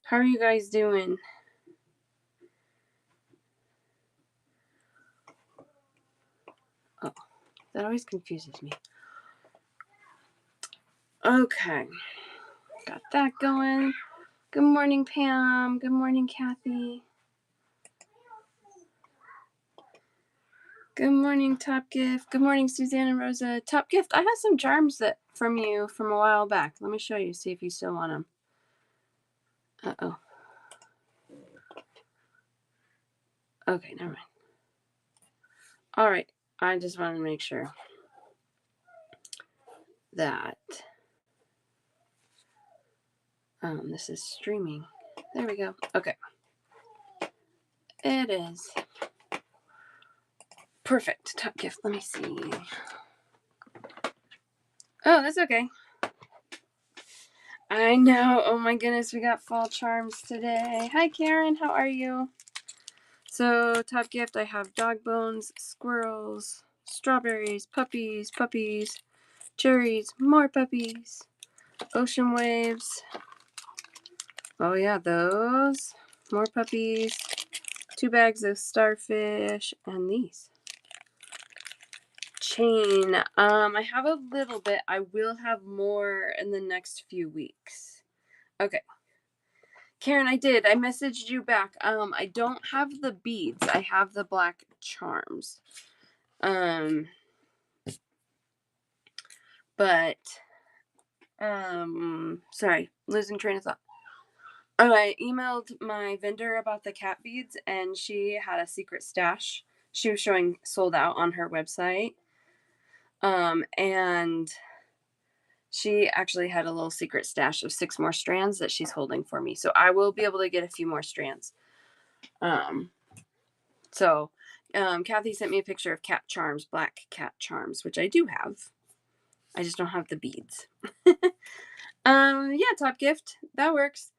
How are you guys doing? Oh, that always confuses me. Okay. Got that going. Good morning, Pam. Good morning, Kathy. Good morning, Top Gift. Good morning, Suzanne and Rosa. Top Gift, I have some charms that from you from a while back. Let me show you, see if you still want them. Uh-oh. Okay, never mind. All right. I just wanted to make sure that this is streaming. There we go. Okay. It is. Perfect. Top Gift. Let me see. Oh, that's okay. I know. Oh my goodness, we got fall charms today. Hi, Karen. How are you? So, Top Gift, I have dog bones, squirrels, strawberries, puppies, cherries, more puppies, ocean waves. Oh, yeah, those. More puppies, 2 bags of starfish, and these. Chain. I have a little bit. I will have more in the next few weeks. Okay. Karen, I did. I messaged you back. I don't have the beads. I have the black charms. But sorry, losing train of thought. Oh, I emailed my vendor about the cat beads, and she had a secret stash. She was showing sold out on her website. And she actually had a little secret stash of 6 more strands that she's holding for me. So I will be able to get a few more strands. Kathy sent me a picture of cat charms, black cat charms, which I do have. I just don't have the beads. Yeah, Top Gift. That works.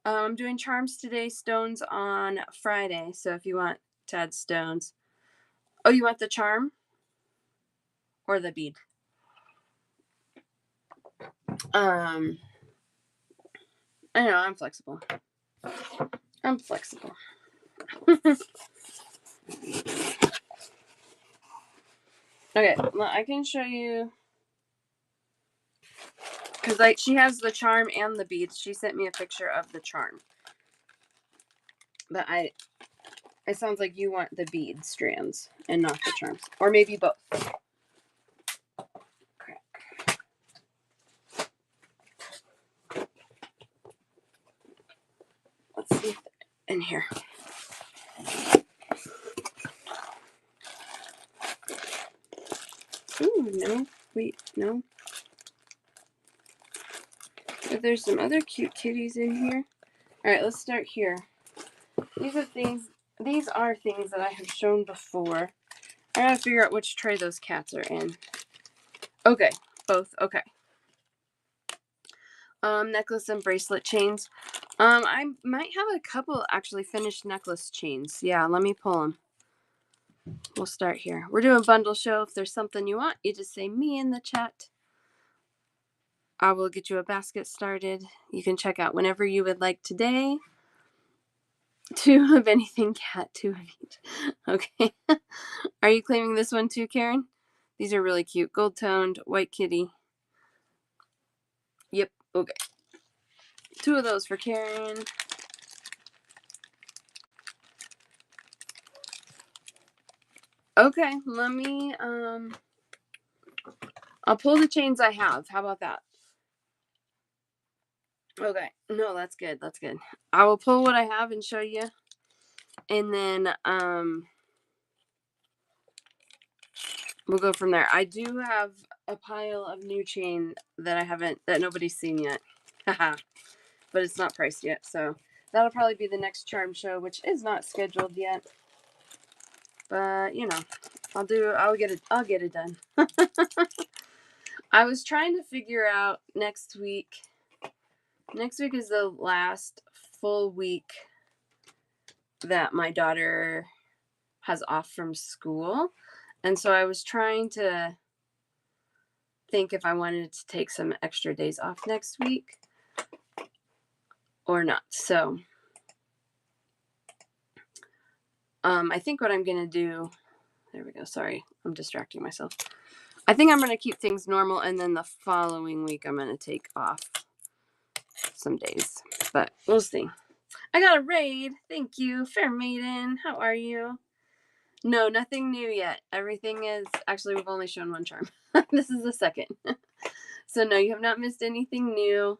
I'm doing charms today, stones on Friday. So if you want to add stones. Oh, you want the charm? Or the bead? I don't know, I'm flexible. Okay, well, I can show you. Because she has the charm and the beads. She sent me a picture of the charm. But it sounds like you want the bead strands and not the charms. Or maybe both. Crack. Let's see if in here. Ooh, no. Wait, no. But there's some other cute kitties in here. Alright, let's start here. These are things that I have shown before. I gotta figure out which tray those cats are in. Okay, both. Okay. Necklace and bracelet chains. I might have a couple actually finished necklace chains. Yeah, let me pull them. We'll start here. We're doing bundle show. If there's something you want, you just say me in the chat. I will get you a basket started. You can check out whenever you would like today. 2 of anything, cat, 2 of each. Okay. Are you claiming this one too, Karen? These are really cute. Gold toned, white kitty. Yep. Okay. 2 of those for Karen. Okay, let me I'll pull the chains I have. How about that? Okay. No, that's good. That's good. I will pull what I have and show you. And then we'll go from there. I do have a pile of new chain that nobody's seen yet. Haha. But it's not priced yet, so that'll probably be the next charm show, which is not scheduled yet. But you know, I'll get it done. I was trying to figure out next week. Next week is the last full week that my daughter has off from school. And so I was trying to think if I wanted to take some extra days off next week. or not. So I think what I'm going to do, there we go. Sorry, I'm distracting myself. I think I'm going to keep things normal, and then the following week I'm going to take off some days, but we'll see. I got a raid. Thank you, Fair Maiden. How are you? No, nothing new yet. Everything is, actually, we've only shown one charm. This is the second. So no, you have not missed anything new.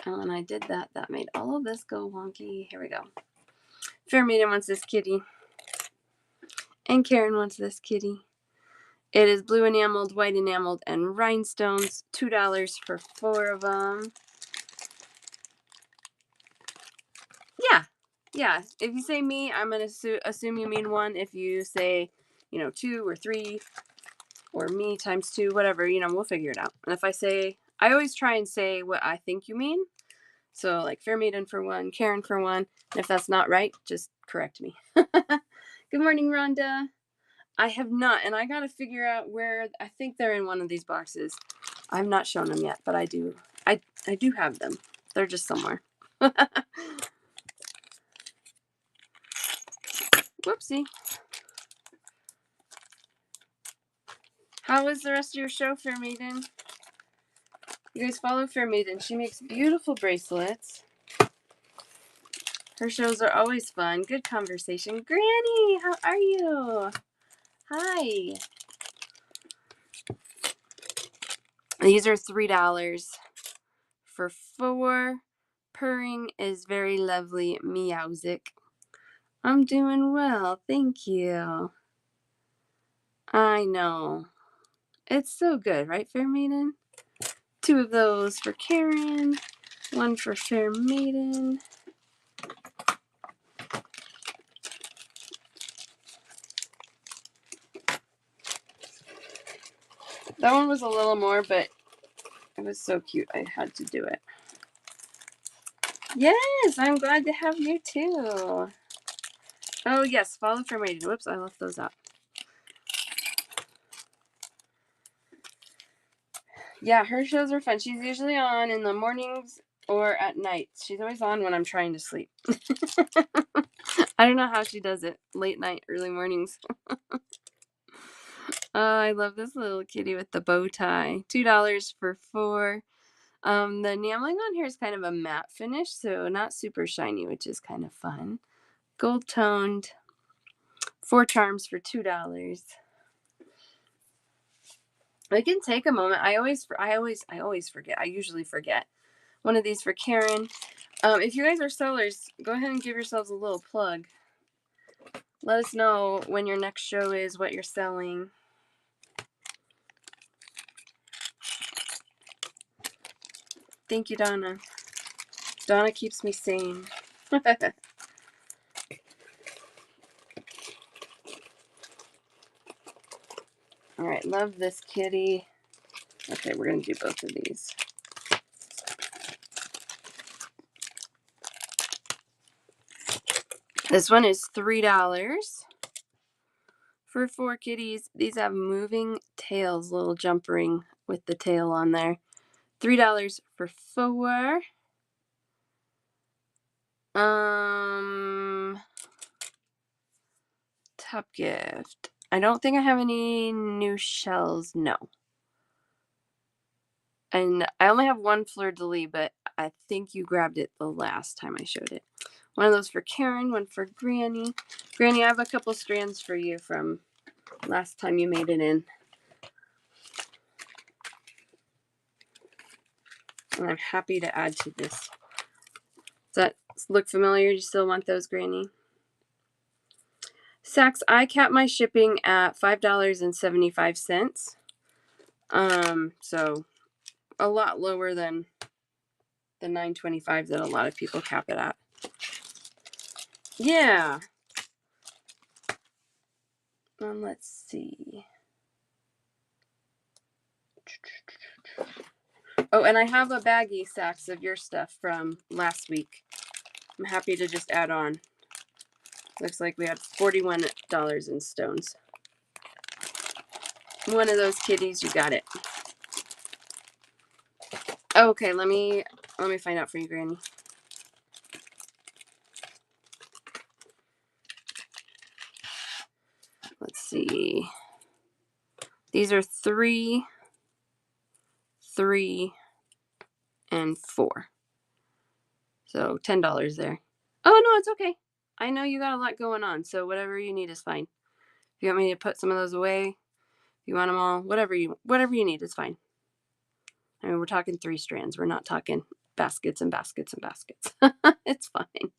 Oh, and I did that. That made all of this go wonky. Here we go. Fair Maiden wants this kitty. And Karen wants this kitty. It is blue enameled, white enameled, and rhinestones. $2 for 4 of them. Yeah. Yeah. If you say me, I'm going to assume you mean 1. If you say, 2 or 3, or me times 2, whatever, we'll figure it out. And if I say, I always try and say what I think you mean. So like Fair Maiden for 1, Karen for 1. And if that's not right, just correct me. Good morning, Rhonda. I have not, and I got to figure out where. I think they're in one of these boxes. I've not shown them yet, but I do. I do have them. They're just somewhere. Whoopsie. How was the rest of your show, Fair Maiden? You guys follow Fair Maiden. She makes beautiful bracelets. Her shows are always fun. Good conversation. Granny, how are you? Hi. These are $3 for 4. Purring is very lovely. Meowsic. I'm doing well. Thank you. I know. It's so good, right, Fair Maiden? 2 of those for Karen. 1 for Fair Maiden. That one was a little more, but it was so cute. I had to do it. Yes, I'm glad to have you too. Oh, yes, follow Fair Maiden. Whoops, I left those out. Yeah, her shows are fun. She's usually on in the mornings or at night. She's always on when I'm trying to sleep. I don't know how she does it. Late night, early mornings. Oh, I love this little kitty with the bow tie. $2 for 4. The enameling on here is kind of a matte finish, so not super shiny, which is kind of fun. Gold toned. 4 charms for $2. I can take a moment. I always forget. I usually forget. One of these for Karen. If you guys are sellers, go ahead and give yourselves a little plug. Let us know when your next show is, what you're selling. Thank you, Donna. Donna keeps me sane. All right, love this kitty. Okay, we're going to do both of these. This one is $3 for 4 kitties. These have moving tails, little jump ring with the tail on there. $3 for 4. Top gift. I don't think I have any new shells. No. And I only have 1 fleur-de-lis, but I think you grabbed it the last time I showed it. One of those for Karen, 1 for Granny. Granny, I have a couple strands for you from last time you made it in. And I'm happy to add to this. Does that look familiar? Do you still want those, Granny? Saks, I cap my shipping at $5.75. So a lot lower than the $9.25 that a lot of people cap it at. Yeah. Let's see. Oh, and I have a baggie, Saks, of your stuff from last week. I'm happy to just add on. Looks like we had $41 in stones. One of those kitties, you got it. Okay, let me Let me find out for you, Granny. Let's see. These are 3, 3, and 4. So $10 there. Oh, no, it's okay. I know you got a lot going on, so whatever you need is fine. If you want me to put some of those away, if you want them all, whatever you need is fine. I mean, we're talking 3 strands. We're not talking baskets and baskets and baskets. It's fine.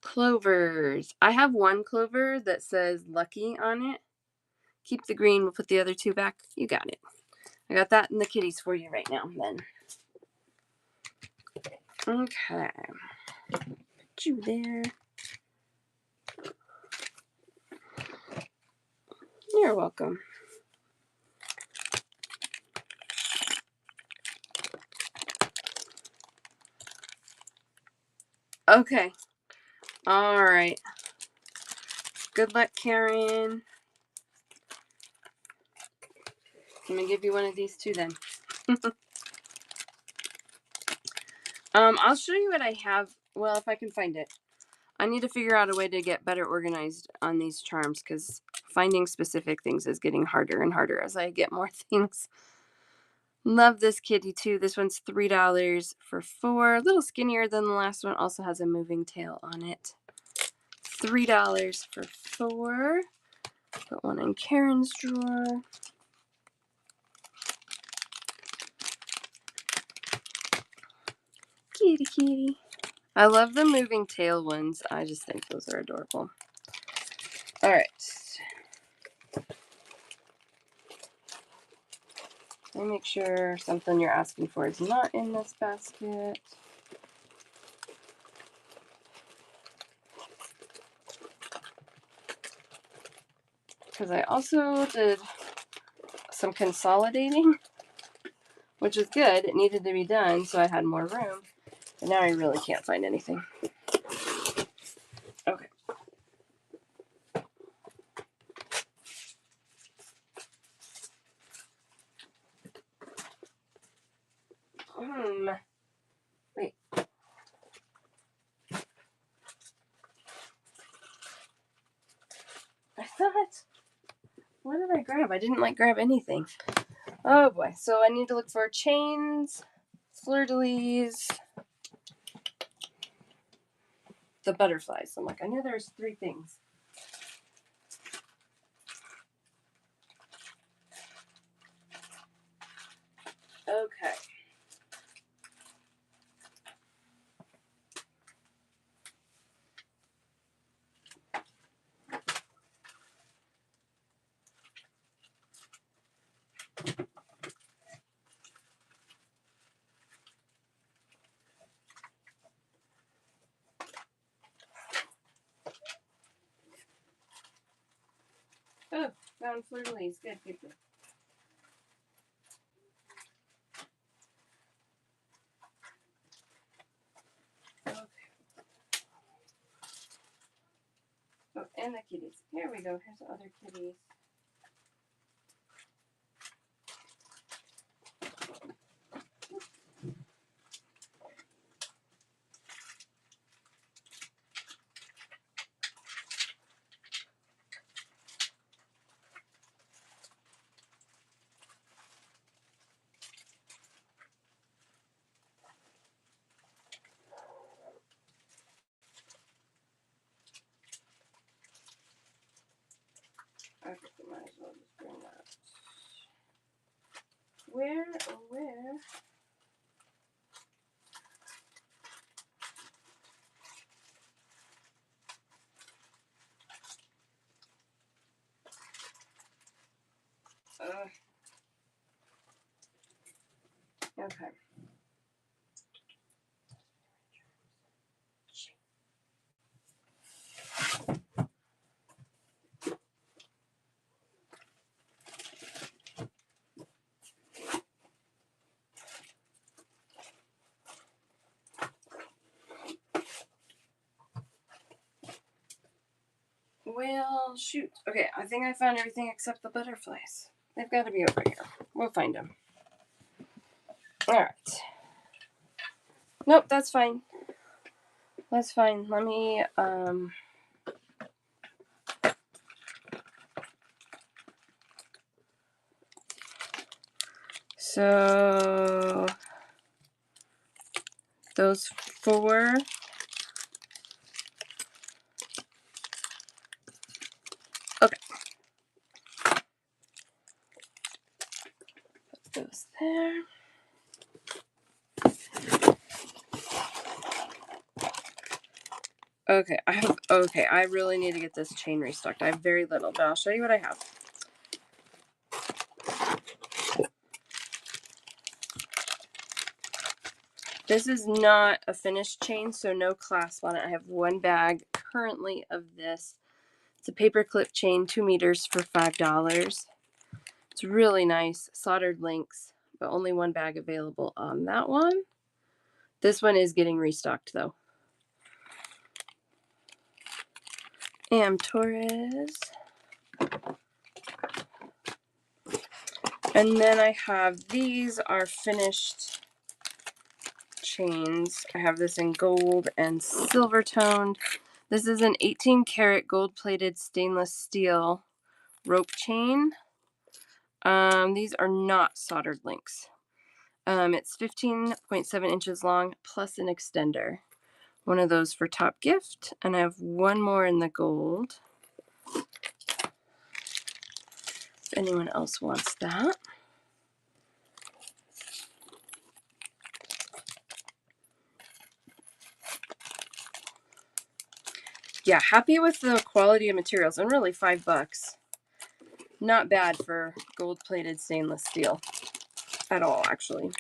Clovers. I have one clover that says Lucky on it. Keep the green. We'll put the other 2 back. You got it. I got that in the kitties for you right now, then. Okay. Put you there. You're welcome. Okay. All right. Good luck, Karen. I'm gonna give you one of these too then. I'll show you what I have. Well, if I can find it. I need to figure out a way to get better organized on these charms because finding specific things is getting harder and harder as I get more things. Love this kitty too. This one's $3 for 4. A little skinnier than the last one. Also has a moving tail on it. $3 for 4. Put one in Karen's drawer. Kitty, kitty. I love the moving tail ones. I just think those are adorable. All right. Let me make sure something you're asking for is not in this basket. Because I also did some consolidating, which is good. It needed to be done, so I had more room. But now I really can't find anything. Okay. Wait. I thought... What did I grab? I didn't grab anything. Oh boy. So I need to look for chains, fleur-de-lis, the butterflies. I'm I knew there was 3 things. Okay. Oh, found fleur-de-lis. Good, good, good. Okay. Oh, and the kitties. Here we go. Here's the other kitties. I think we might as well just bring that. Where? Okay. Well, shoot. Okay, I think I found everything except the butterflies. They've got to be over here. We'll find them. All right. Nope, that's fine. That's fine. Let me, so those 4. Okay. Put those there. Okay, I really need to get this chain restocked. I have very little, but I'll show you what I have. This is not a finished chain, so no clasp on it. I have 1 bag currently of this. It's a paper clip chain, 2 meters for $5. It's really nice, soldered links, but only 1 bag available on that one. This one is getting restocked though. Am Torres. And then I have, these are finished chains. I have this in gold and silver toned. This is an 18 karat gold plated stainless steel rope chain. These are not soldered links. It's 15.7 inches long plus an extender. One of those for top gift, and I have 1 more in the gold. If anyone else wants that. Yeah, happy with the quality of materials, and really $5. Not bad for gold-plated stainless steel at all, actually.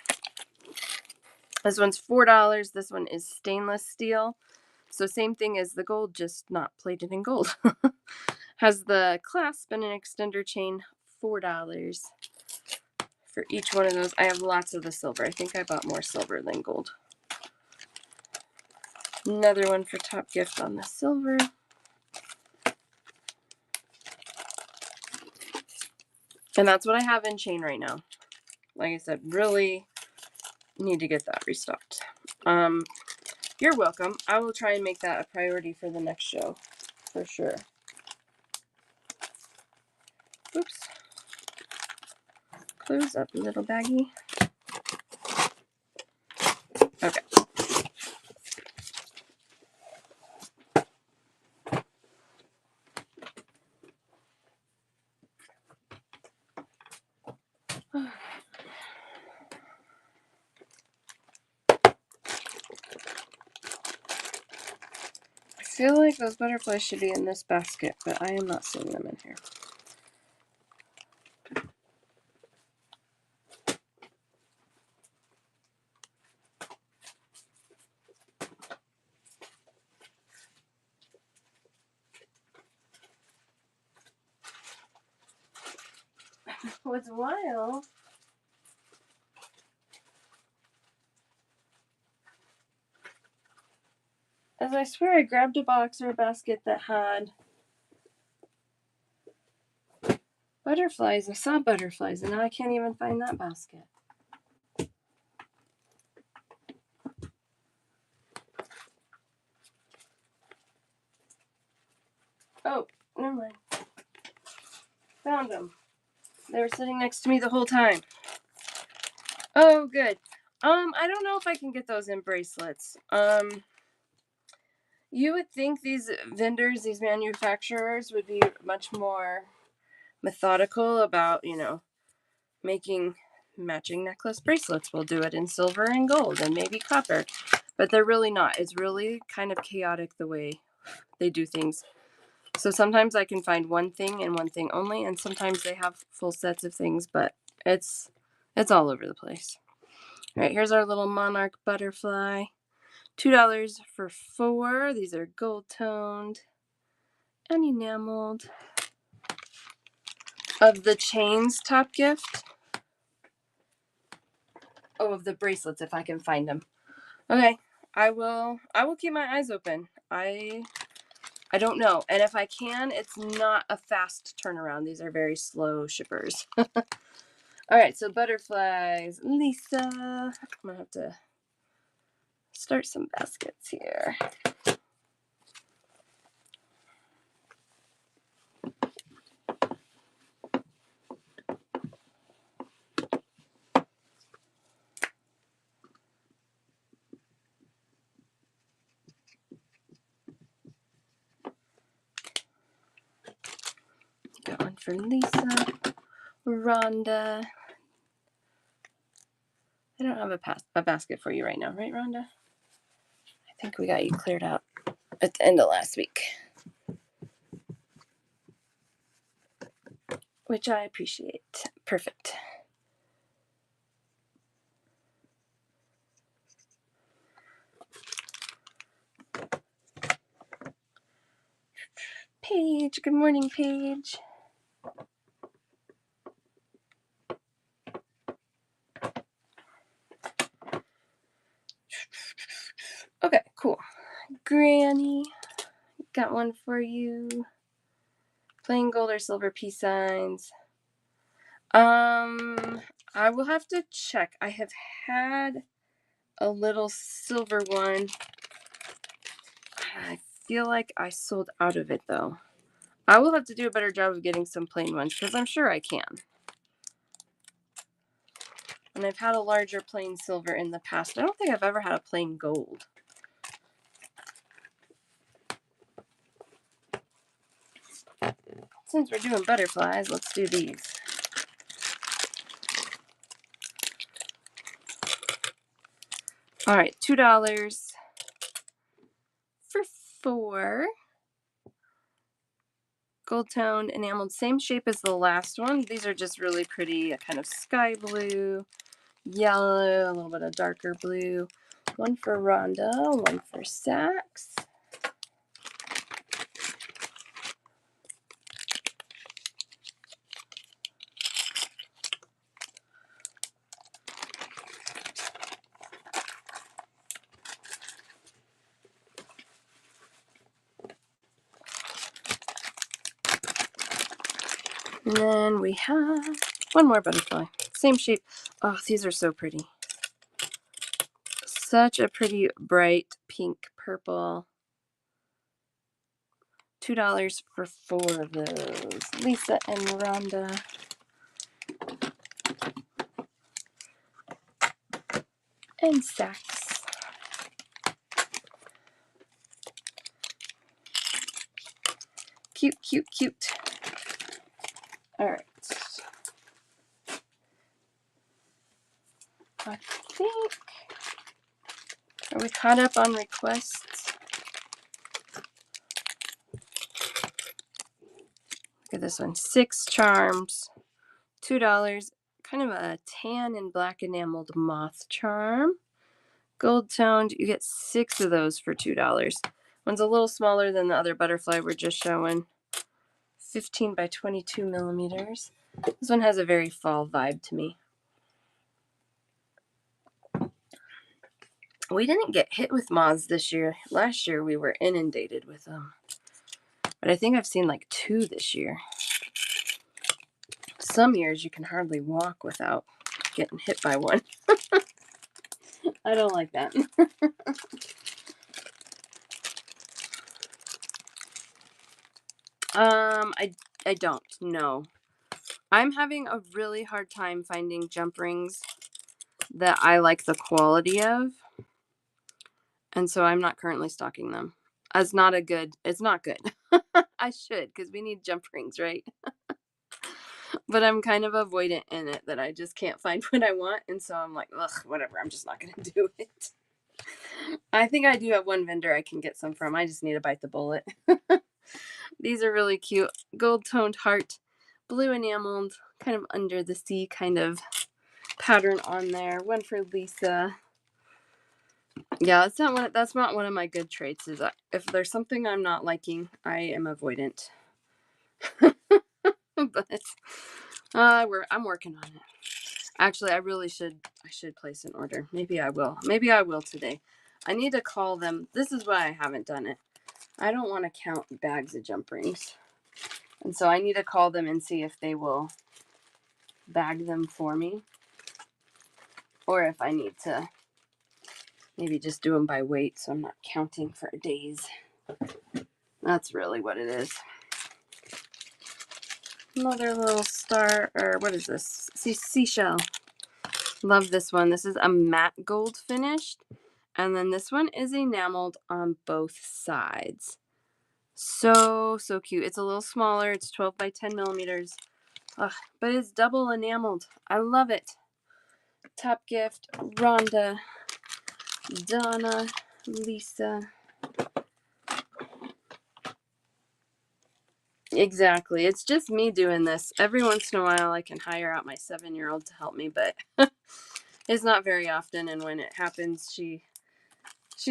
This one's $4. This one is stainless steel. So same thing as the gold, just not plated in gold. Has the clasp and an extender chain, $4 for each one of those. I have lots of the silver. I think I bought more silver than gold. Another one for top gift on the silver. And that's what I have in chain right now. Like I said, really need to get that restocked. You're welcome. I will try and make that a priority for the next show, for sure. Oops. Close up, little baggie. Okay. I feel like those butterflies should be in this basket, but I am not seeing them in here. What's wild is I swear I grabbed a box or a basket that had butterflies. I saw butterflies, and now I can't even find that basket. Oh, never mind. Found them. They were sitting next to me the whole time. Oh, good. I don't know if I can get those in bracelets. You would think these vendors, these manufacturers would be much more methodical about, making matching necklace bracelets. We'll do it in silver and gold and maybe copper, but they're really not. It's really kind of chaotic the way they do things. So sometimes I can find one thing and one thing only, and sometimes they have full sets of things, but it's all over the place. All right, here's our little monarch butterfly. $2 for 4. These are gold toned and enameled. Of the chains top gift. Oh, of the bracelets if I can find them. Okay, I will keep my eyes open. I don't know. And if I can, it's not a fast turnaround. These are very slow shippers. All right, so butterflies. Lisa, I'm going to have to start some baskets here. Got one for Lisa, Rhonda. I don't have a basket for you right now, right, Rhonda? I think we got you cleared out at the end of last week, which I appreciate. Perfect. Paige, good morning, Paige. Okay, cool. Granny, got one for you. Plain gold or silver peace signs. I will have to check. I have had a little silver one. I feel like I sold out of it though. I will have to do a better job of getting some plain ones because I'm sure I can. And I've had a larger plain silver in the past. I don't think I've ever had a plain gold. Since we're doing butterflies, let's do these. All right, $2 for 4. Gold toned enameled, same shape as the last one. These are just really pretty, a kind of sky blue, yellow, a little bit of darker blue. One for Rhonda, one for Sax. And then we have one more butterfly. Same shape. Oh, these are so pretty. Such a pretty bright pink purple. $2 for 4 of those. Lisa and Rhonda. And Sax. Cute, cute, cute. All right. I think, are we caught up on requests? Look at this one. 6 charms, $2. Kind of a tan and black enameled moth charm. Gold toned, you get 6 of those for $2. One's a little smaller than the other butterfly we're just showing. 15 by 22 millimeters. This one has a very fall vibe to me. We didn't get hit with moths this year. Last year we were inundated with them. But I think I've seen like 2 this year. Some years you can hardly walk without getting hit by one. I don't like that. I don't know. I'm having a really hard time finding jump rings that I like the quality of. And so I'm not currently stocking them. It's not good. I should, because we need jump rings, right? But I'm kind of avoidant in it that I just can't find what I want. And so I'm like, ugh, whatever. I'm just not going to do it. I think I do have one vendor I can get some from. I just need to bite the bullet. These are really cute. Gold toned heart, blue enameled, kind of under the sea kind of pattern on there. One for Lisa. Yeah, that's not one of my good traits. Is if there's something I'm not liking, I am avoidant. But I'm working on it. Actually, I should place an order. Maybe I will. Maybe I will today. I need to call them. This is why I haven't done it. I don't want to count bags of jump rings. And so I need to call them and see if they will bag them for me. Or if I need to maybe just do them by weight so I'm not counting for days. That's really what it is. Another little star, or what is this? Seashell. Love this one. This is a matte gold finished. And then this one is enameled on both sides. So cute. It's a little smaller. It's 12 by 10 millimeters. Ugh, but it's double enameled. I love it. Top gift, Rhonda, Donna, Lisa. Exactly. It's just me doing this. Every once in a while I can hire out my 7-year-old to help me, but it's not very often, and when it happens she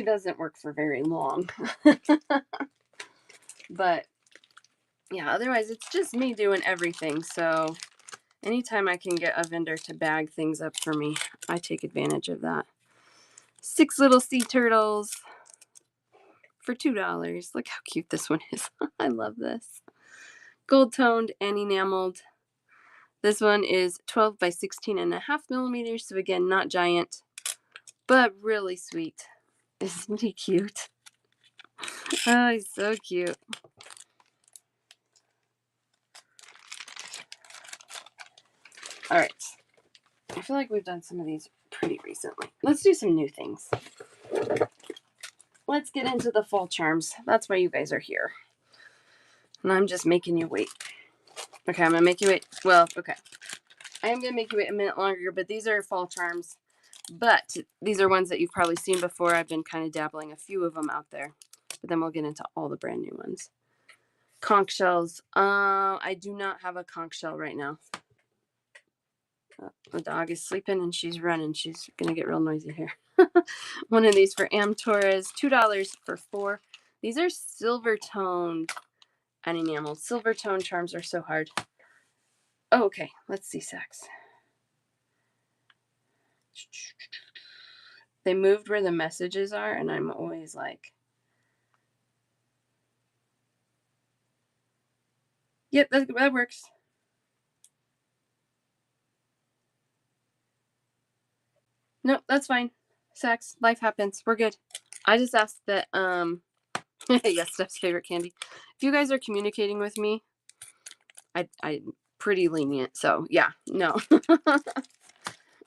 doesn't work for very long. But yeah, otherwise it's just me doing everything. So anytime I can get a vendor to bag things up for me, I take advantage of that. 6 little sea turtles for $2. Look how cute this one is. I love this. Gold toned and enameled. This one is 12 by 16.5 millimeters. So again, not giant, but really sweet. Isn't he cute? Oh, he's so cute. All right. I feel like we've done some of these pretty recently. Let's do some new things. Let's get into the fall charms. That's why you guys are here. And I'm just making you wait. Okay, I'm going to make you wait. Well, okay. I am going to make you wait a minute longer, but these are fall charms. But these are ones that you've probably seen before. I've been kind of dabbling a few of them out there. But then we'll get into all the brand new ones. Conch shells. I do not have a conch shell right now. The dog is sleeping and she's running. She's going to get real noisy here. One of these for Am Torres. $2 for 4. These are silver toned and enameled. Silver tone charms are so hard. Oh, okay. Let's see Saks. They moved where the messages are, and I'm always like, yep, that works. Nope, that's fine. Saks, life happens. We're good. I just asked that, yes, Steph's favorite candy. If you guys are communicating with me, I'm pretty lenient. So, yeah, no.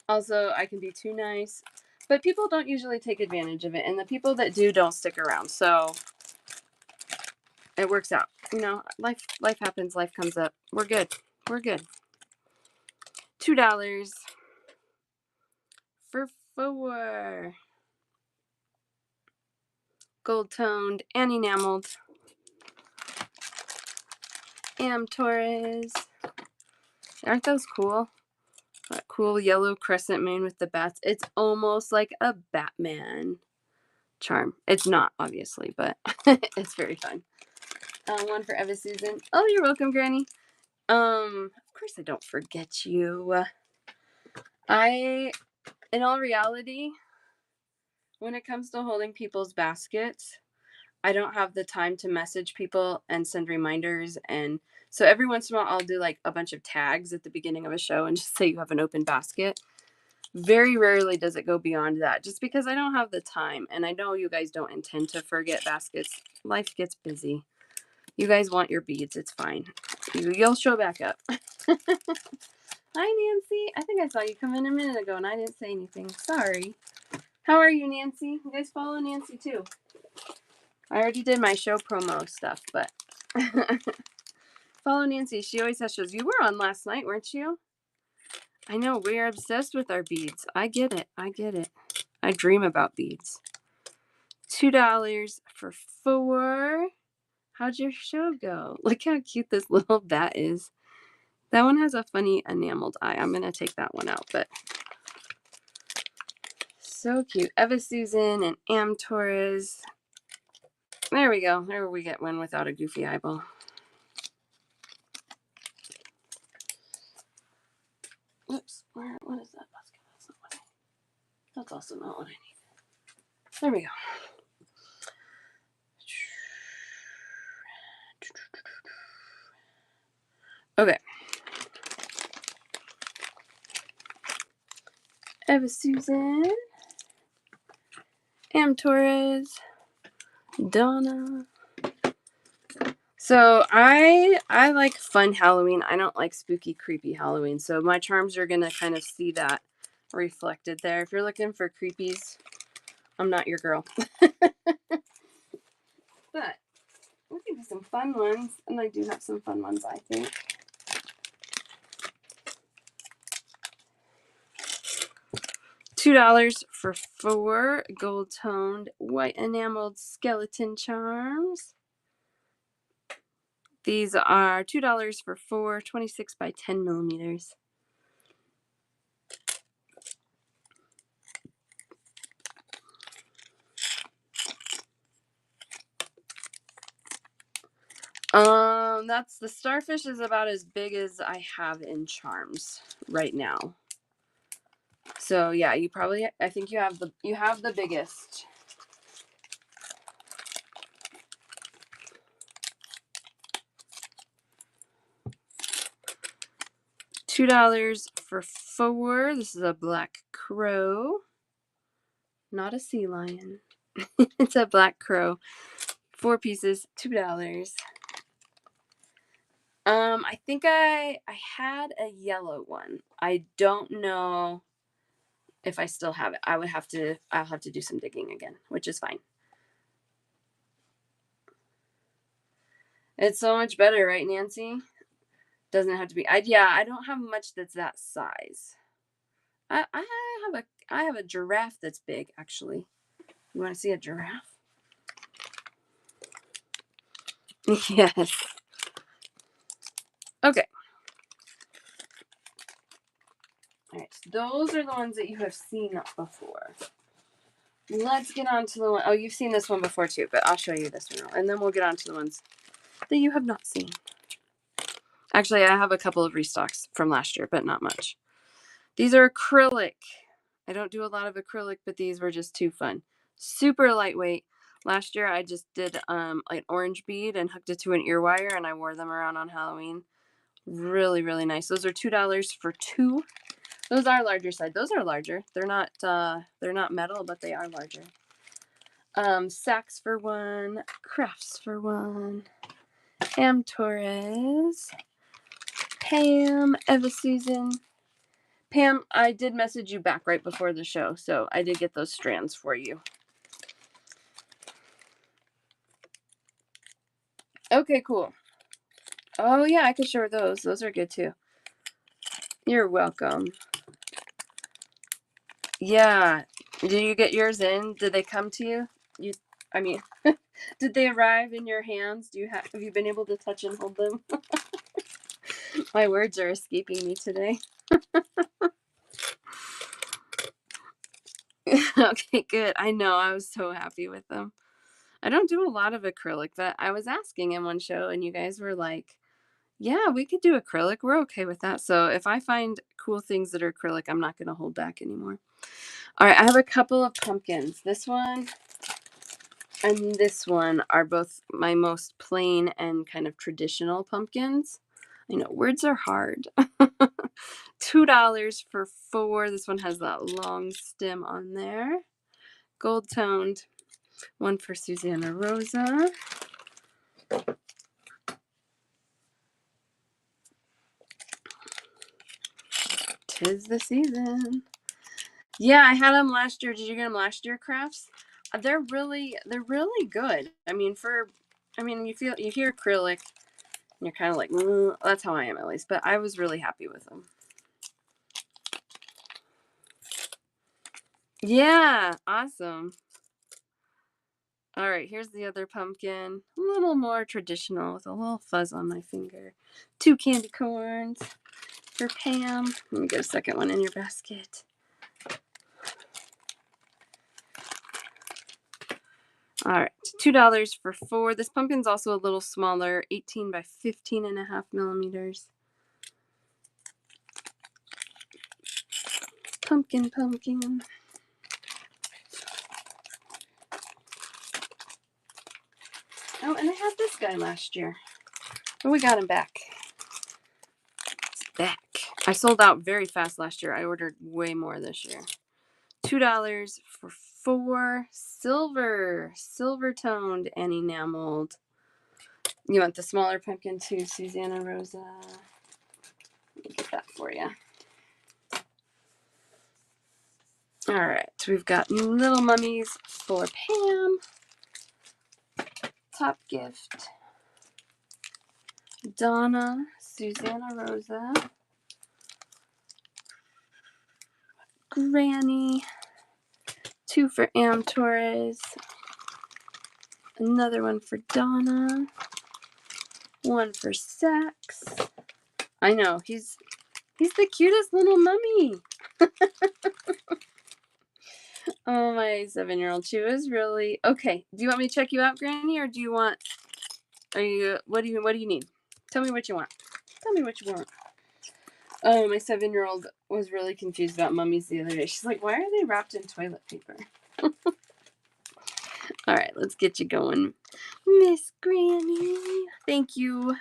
Also, I can be too nice. But people don't usually take advantage of it. And the people that do don't stick around. So, it works out. You know, life happens. Life comes up. We're good. We're good. $2 for 4. Gold toned and enameled. Am Torres. Aren't those cool? That cool yellow crescent moon with the bats. It's almost like a Batman charm. It's not, obviously, but it's very fun. One for Eva Susan. Oh, you're welcome, Granny. Of course I don't forget you. In all reality, when it comes to holding people's baskets, I don't have the time to message people and send reminders. And so every once in a while, I'll do like a bunch of tags at the beginning of a show and just say you have an open basket. Very rarely does it go beyond that, just because I don't have the time. And I know you guys don't intend to forget baskets. Life gets busy. You guys want your beads. It's fine. You'll show back up. Hi, Nancy. I think I saw you come in a minute ago and I didn't say anything. Sorry. How are you, Nancy? You guys follow Nancy too. I already did my show promo stuff, but follow Nancy. She always has shows. You were on last night, weren't you? I know. We're obsessed with our beads. I get it. I get it. I dream about beads. $2 for 4. How'd your show go? Look how cute this little bat is. That one has a funny enameled eye. I'm going to take that one out, but so cute. Eva Susan and Am Torres. There we go. There we get one without a goofy eyeball. Oops. What is that basket? That's not what I need. That's also not what I need. There we go. Okay. Eva Susan, Am Torres, Donna. So I like fun Halloween. I don't like spooky, creepy Halloween. So my charms are gonna kind of see that reflected there. If you're looking for creepies, I'm not your girl. But we can do some fun ones, and I do have some fun ones, I think. $2 for 4 gold-toned, white enameled skeleton charms. These are $2 for 4, 26 by 10 millimeters. That's the starfish is about as big as I have in charms right now. So yeah, you probably, I think you have the biggest. $2 for 4. This is a black crow, not a sea lion. It's a black crow. 4 pieces, $2. I think I had a yellow one. I don't know if I still have it. I'll have to do some digging again, which is fine. It's so much better, right, Nancy? Doesn't have to be. I don't have much that's that size. I have a giraffe that's big, actually. You want to see a giraffe? Yes. Okay. All right. So those are the ones that you have seen before. Let's get on to the one. Oh, you've seen this one before too, but I'll show you this one, and then we'll get on to the ones that you have not seen. Actually, I have a couple of restocks from last year, but not much. These are acrylic. I don't do a lot of acrylic, but these were just too fun. Super lightweight. Last year, I just did an orange bead and hooked it to an ear wire, and I wore them around on Halloween. Really, really nice. Those are $2 for 2. Those are larger side. Those are larger. They're not metal, but they are larger. Saks for 1, Crafts for 1, Am Torres, Pam, Eva Susan. Pam, I did message you back right before the show, so I did get those strands for you. Okay, cool. Oh yeah, I could show those. Those are good too. You're welcome. Yeah. Did you get yours in? Did they come to you? Did they arrive in your hands? Have you been able to touch and hold them? My words are escaping me today. Okay, good. I know. I was so happy with them. I don't do a lot of acrylic, but I was asking in one show, and you guys were like, yeah, we could do acrylic. We're okay with that. So if I find cool things that are acrylic, I'm not going to hold back anymore. All right, I have a couple of pumpkins. This one and this one are both my most plain and kind of traditional pumpkins. I know, words are hard. $2 for 4. This one has that long stem on there. Gold toned. 1 for Susanna Rosa. Tis the season. Yeah, I had them last year. Did you get them last year, Crafts? They're really good. You hear acrylic, and you're kind of like, that's how I am at least. But I was really happy with them. Yeah, awesome. All right, here's the other pumpkin. A little more traditional with a little fuzz on my finger. 2 candy corns for Pam. Let me get a second one in your basket. All right, $2 for 4. This pumpkin's also a little smaller, 18 by 15.5 millimeters. Pumpkin. Oh, and I had this guy last year. But we got him back. It's back. I sold out very fast last year. I ordered way more this year. $2 for 4 silver toned and enameled. You want the smaller pumpkin too, Susanna Rosa? Let me get that for you. All right, we've got little mummies for Pam. Top gift, Donna, Susanna Rosa, Granny, 2 for Am Torres, another one for Donna, 1 for Sax. I know, he's the cutest little mummy. Oh, my 7-year-old. She was really okay. Do you want me to check you out, Granny, or do you want? What do you need? Tell me what you want. Tell me what you want. Oh, my 7-year-old was really confused about mummies the other day. She's like, "Why are they wrapped in toilet paper?" All right, let's get you going, Miss Granny. Thank you.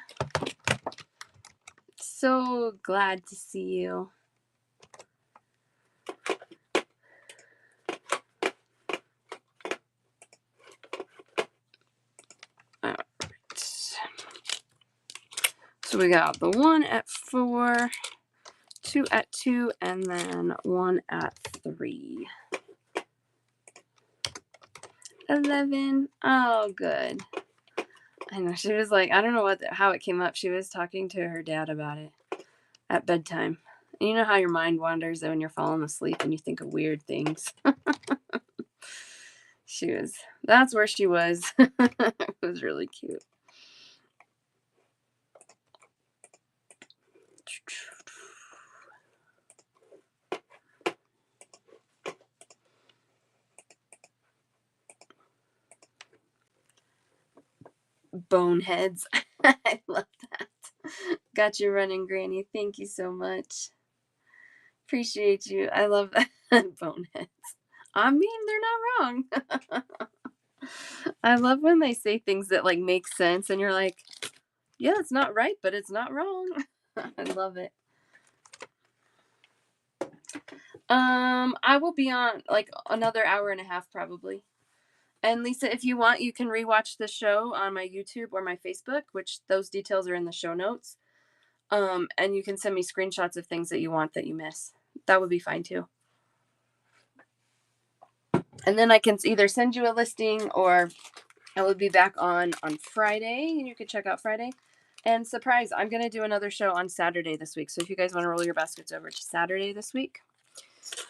So glad to see you. All right. So we got the 1 at 4, 2 at 2, and then 1 at 3. 11. Oh, good. I know, she was like, I don't know how it came up. She was talking to her dad about it at bedtime. And you know how your mind wanders when you're falling asleep and you think of weird things. That's where she was. It was really cute. Boneheads. I love that. Got you running, Granny. Thank you so much. Appreciate you. I love that. Boneheads. I mean, they're not wrong. I love when they say things that like make sense and you're like, yeah, it's not right, but it's not wrong. I love it. I will be on like another hour and a half probably. And Lisa, if you want, you can rewatch the show on my YouTube or my Facebook, which those details are in the show notes. And you can send me screenshots of things that you want that you miss. That would be fine too. And then I can either send you a listing or I will be back on Friday and you can check out Friday. And surprise, I'm going to do another show on Saturday this week. So if you guys want to roll your baskets over to Saturday this week,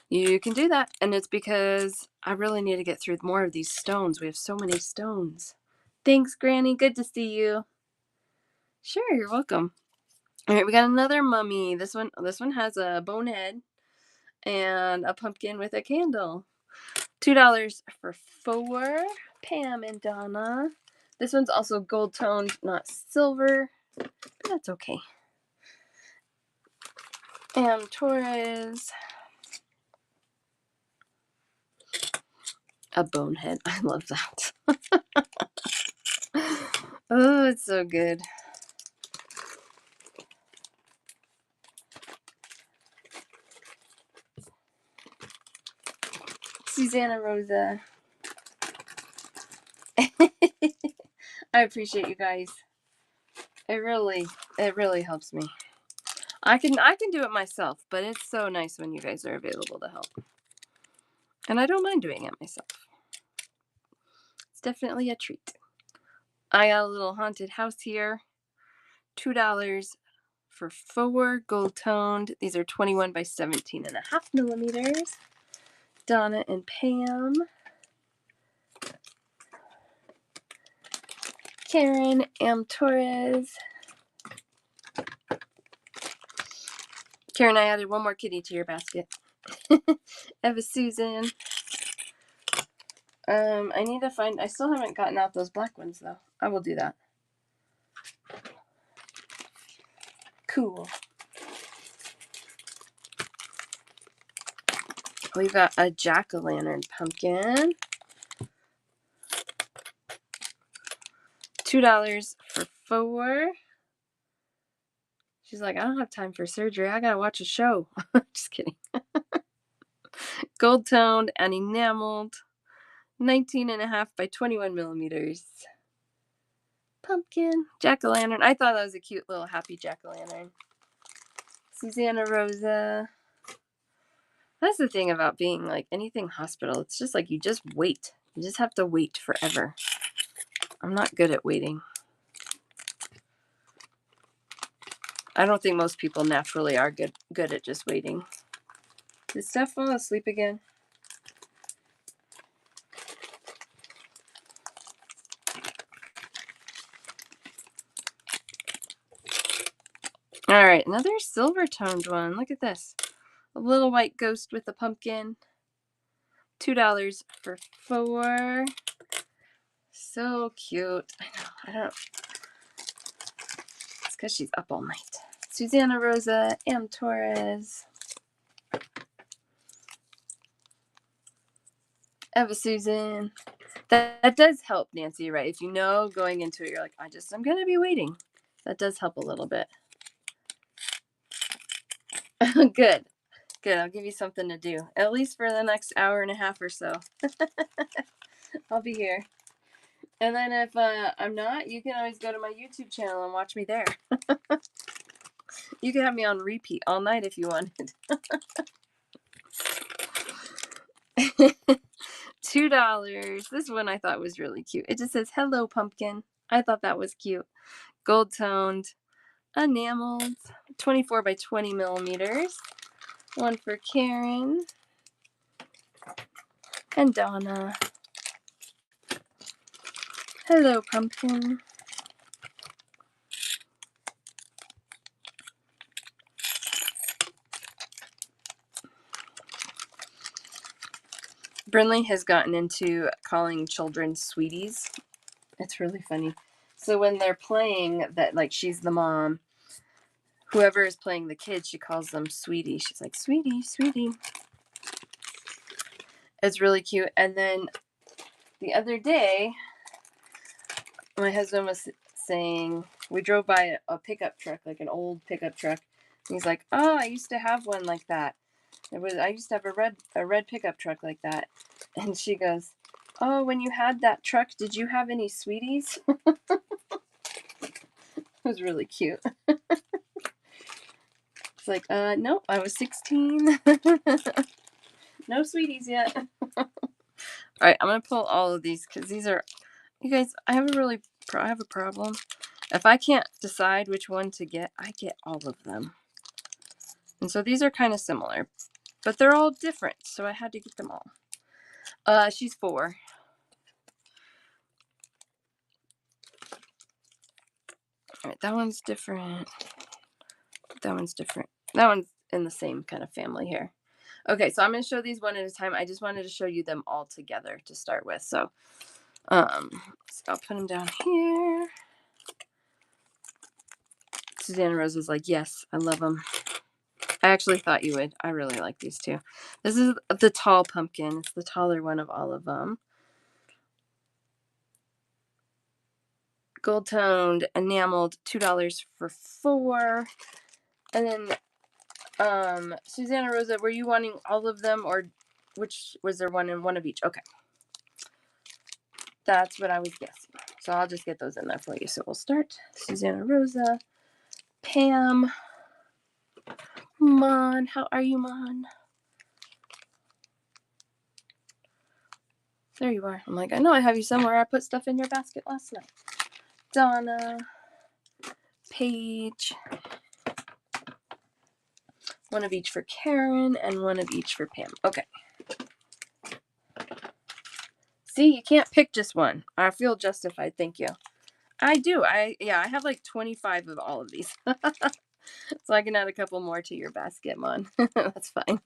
you can do that. And it's because I really need to get through more of these stones. We have so many stones. Thanks, Granny. Good to see you. Sure, you're welcome. All right, we got another mummy. This one has a bonehead and a pumpkin with a candle. $2 for 4. Pam and Donna. This one's also gold toned, not silver. But that's okay. And Torres. A bonehead. I love that. Oh, it's so good. Susanna Rosa. I appreciate you guys. It really helps me. I can do it myself, but it's so nice when you guys are available to help. And I don't mind doing it myself. It's definitely a treat. I got a little haunted house here. $2 for 4 gold toned. These are 21 by 17.5 millimeters. Donna and Pam. Karen M. Torres. Karen, I added one more kitty to your basket. Eva Susan. I need to find, I still haven't gotten out those black ones though. I will do that. Cool. We've got a jack-o'-lantern pumpkin. $2 for 4. She's like, I don't have time for surgery. I gotta watch a show. Just kidding. Gold toned and enameled. 19.5 by 21 millimeters. Pumpkin. Jack-o'-lantern. I thought that was a cute little happy jack-o'-lantern. Susanna Rosa. That's the thing about being like anything hospital. It's just like you just wait. You just have to wait forever. I'm not good at waiting. I don't think most people naturally are good at just waiting. Did Steph fall asleep again? All right, another silver toned one. Look at this. A little white ghost with a pumpkin. $2 for 4. So cute. I don't. It's because she's up all night. Susanna Rosa, M. Torres. Eva Susan. That does help, Nancy, right? If you know going into it, you're like, I'm going to be waiting. That does help a little bit. Good. Good. I'll give you something to do. At least for the next hour and a half or so. I'll be here. And then if I'm not, you can always go to my YouTube channel and watch me there. You can have me on repeat all night if you wanted. $2. This one I thought was really cute. It just says, hello, pumpkin. I thought that was cute. Gold toned, enameled, 24 by 20 millimeters. One for Karen and Donna. Hello, pumpkin. Brinley has gotten into calling children sweeties. It's really funny. So when they're playing that, like she's the mom, whoever is playing the kids, she calls them sweetie. She's like, sweetie, sweetie. It's really cute. And then the other day, my husband was saying, we drove by a pickup truck, like an old pickup truck. And he's like, oh, I used to have one like that. I used to have a red pickup truck like that. And she goes, oh, when you had that truck, did you have any sweeties? It was really cute. It's like, nope, I was 16. No sweeties yet. All right, I'm going to pull all of these because these are, you guys, I have a problem. If I can't decide which one to get, I get all of them. And so these are kind of similar, but they're all different. So I had to get them all. She's 4. All right, that one's different. That one's different. That one's in the same kind of family here. Okay, so I'm going to show these one at a time. I just wanted to show you them all together to start with. So, I'll put them down here. Susanna Rose is like, yes, I love them. I actually thought you would. I really like these two. This is the tall pumpkin. It's the taller one of all of them. Gold toned, enameled, $2 for 4. And then, Susanna Rosa, were you wanting all of them, or which was there one in one of each? Okay. That's what I was guessing. So I'll just get those in there for you. So we'll start. Susanna Rosa, Pam, Mon. How are you, Mon? There you are. I'm like, I know I have you somewhere. I put stuff in your basket last night. Donna, Paige. One of each for Karen and one of each for Pam. Okay. See, you can't pick just one. I feel justified. Thank you. I do. I have like 25 of all of these. So I can add a couple more to your basket, Mon. That's fine.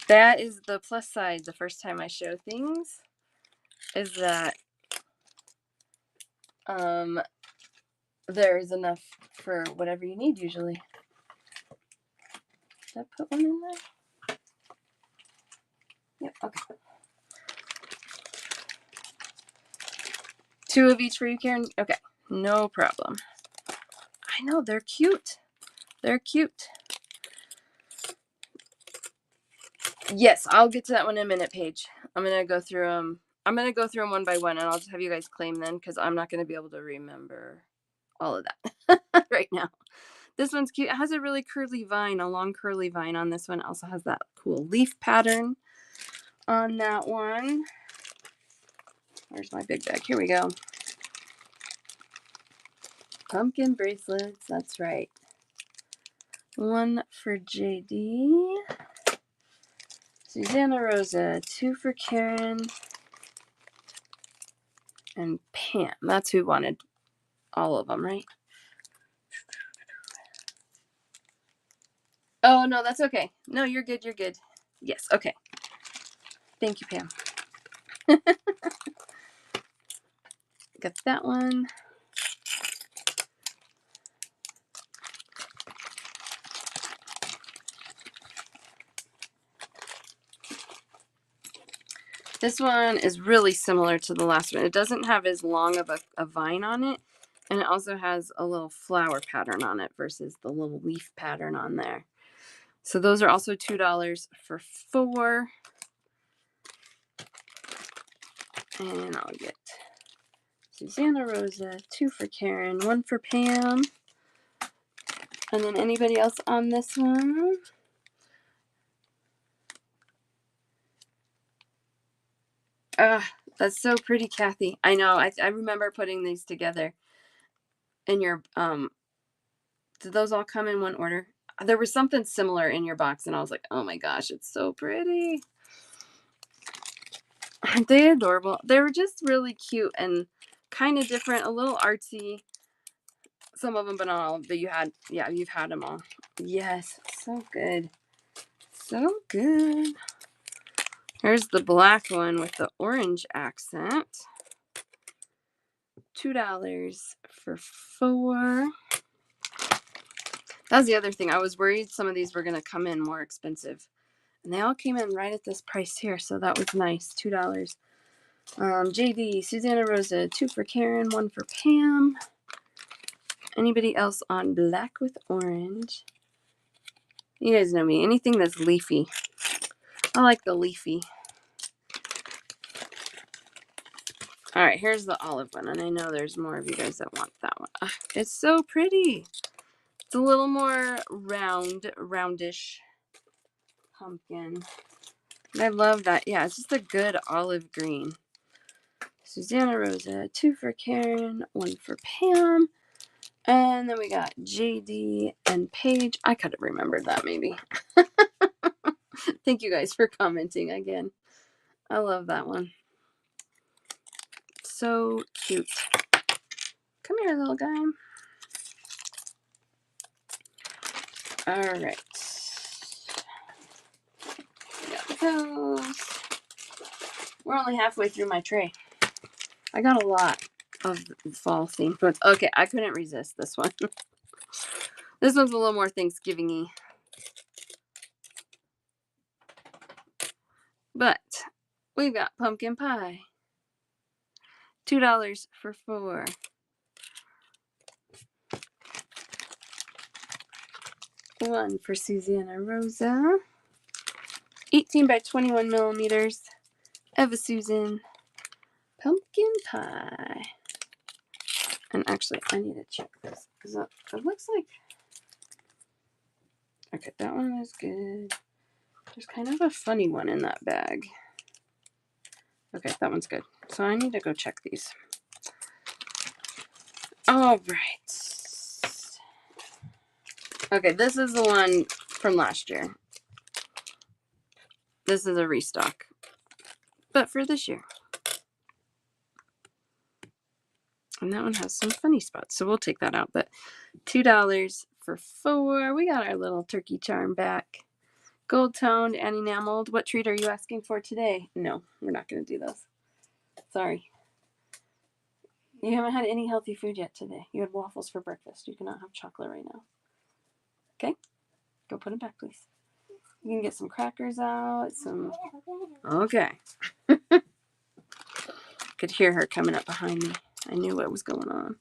That is the plus side the first time I show things, is that there is enough for whatever you need usually. Did I put one in there? Yep, okay. 2 of each for you, Karen? Okay, no problem. I know, they're cute. They're cute. Yes, I'll get to that one in a minute, Paige. I'm going to go through them. I'm going to go through them one by one, and I'll just have you guys claim them because I'm not going to be able to remember all of that right now. This one's cute. It has a really curly vine, a long curly vine on this one. It also has that cool leaf pattern on that one. Where's my big bag? Here we go. Pumpkin bracelets. That's right. One for JD. Susanna Rosa. Two for Karen. And Pam. That's who wanted all of them, right? Oh, no, that's okay. No, you're good. You're good. Yes, okay. Thank you, Pam. Got that one. This one is really similar to the last one. It doesn't have as long of a vine on it, and it also has a little flower pattern on it versus the little leaf pattern on there. So those are also $2 for 4. And I'll get Susanna Rosa, 2 for Karen, 1 for Pam. And then anybody else on this one? That's so pretty, Kathy. I know. I remember putting these together. In your did those all come in one order? There was something similar in your box, and I was like, oh my gosh, it's so pretty. Aren't they adorable? They were just really cute and kind of different, a little artsy. Some of them, but not all. But you had, yeah, you've had them all. Yes, so good. So good. Here's the black one with the orange accent. $2 for 4. That was the other thing. I was worried some of these were going to come in more expensive. And they all came in right at this price here, so that was nice. $2. JD, Susanna Rosa, 2 for Karen, 1 for Pam. Anybody else on black with orange? You guys know me. Anything that's leafy. I like the leafy. All right, here's the olive one, and I know there's more of you guys that want that one. It's so pretty. It's a little more roundish pumpkin. I love that. Yeah, it's just a good olive green. Susanna Rosa, 2 for Karen, 1 for Pam. And then we got JD and Paige. I could have remembered that maybe. Thank you guys for commenting again. I love that one. So cute. Come here, little guy. All right. Got those. We're only halfway through my tray. I got a lot of fall themed ones. Okay, I couldn't resist this one. This one's a little more Thanksgiving-y. But we've got pumpkin pie. $2 for 4. One for Susanna Rosa. 18 by 21 millimeters. Eva Susan. Pumpkin pie. And actually, I need to check this because it looks like. Okay, that one is good. There's kind of a funny one in that bag. Okay, that one's good. So I need to go check these. All right. Okay, this is the one from last year. This is a restock, but for this year. And that one has some funny spots, so we'll take that out. But $2 for 4. We got our little turkey charm back. Gold toned and enameled. What treat are you asking for today? No, we're not going to do those. Sorry. You haven't had any healthy food yet today. You had waffles for breakfast. You cannot have chocolate right now. Okay? Go put them back, please. You can get some crackers out. Okay. Could hear her coming up behind me. I knew what was going on.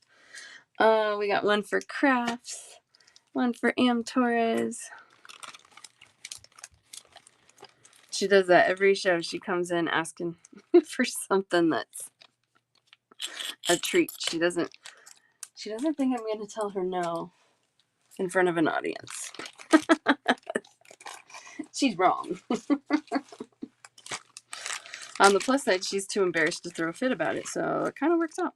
We got one for Crafts. One for Am Torres. She does that every show. She comes in asking for something that's a treat. She doesn't think I'm going to tell her no in front of an audience. She's wrong. On the plus side, she's too embarrassed to throw a fit about it, so it kind of works out.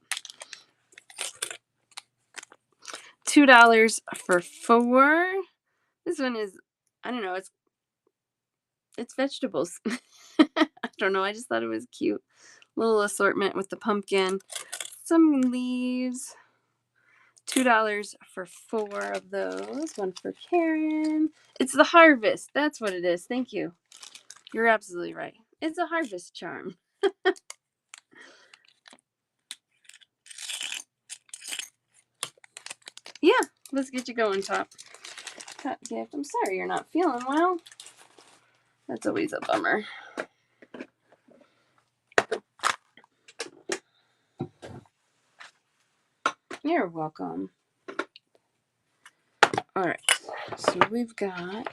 $2 for 4. This one is, I don't know, it's vegetables. I don't know, I just thought it was cute. Little assortment with the pumpkin, some leaves. $2 for 4 of those. One for Karen. It's the harvest. That's what it is. Thank you. You're absolutely right. It's a harvest charm. Yeah, let's get you going, Top. Top gift. I'm sorry you're not feeling well. That's always a bummer. You're welcome. All right, so we've got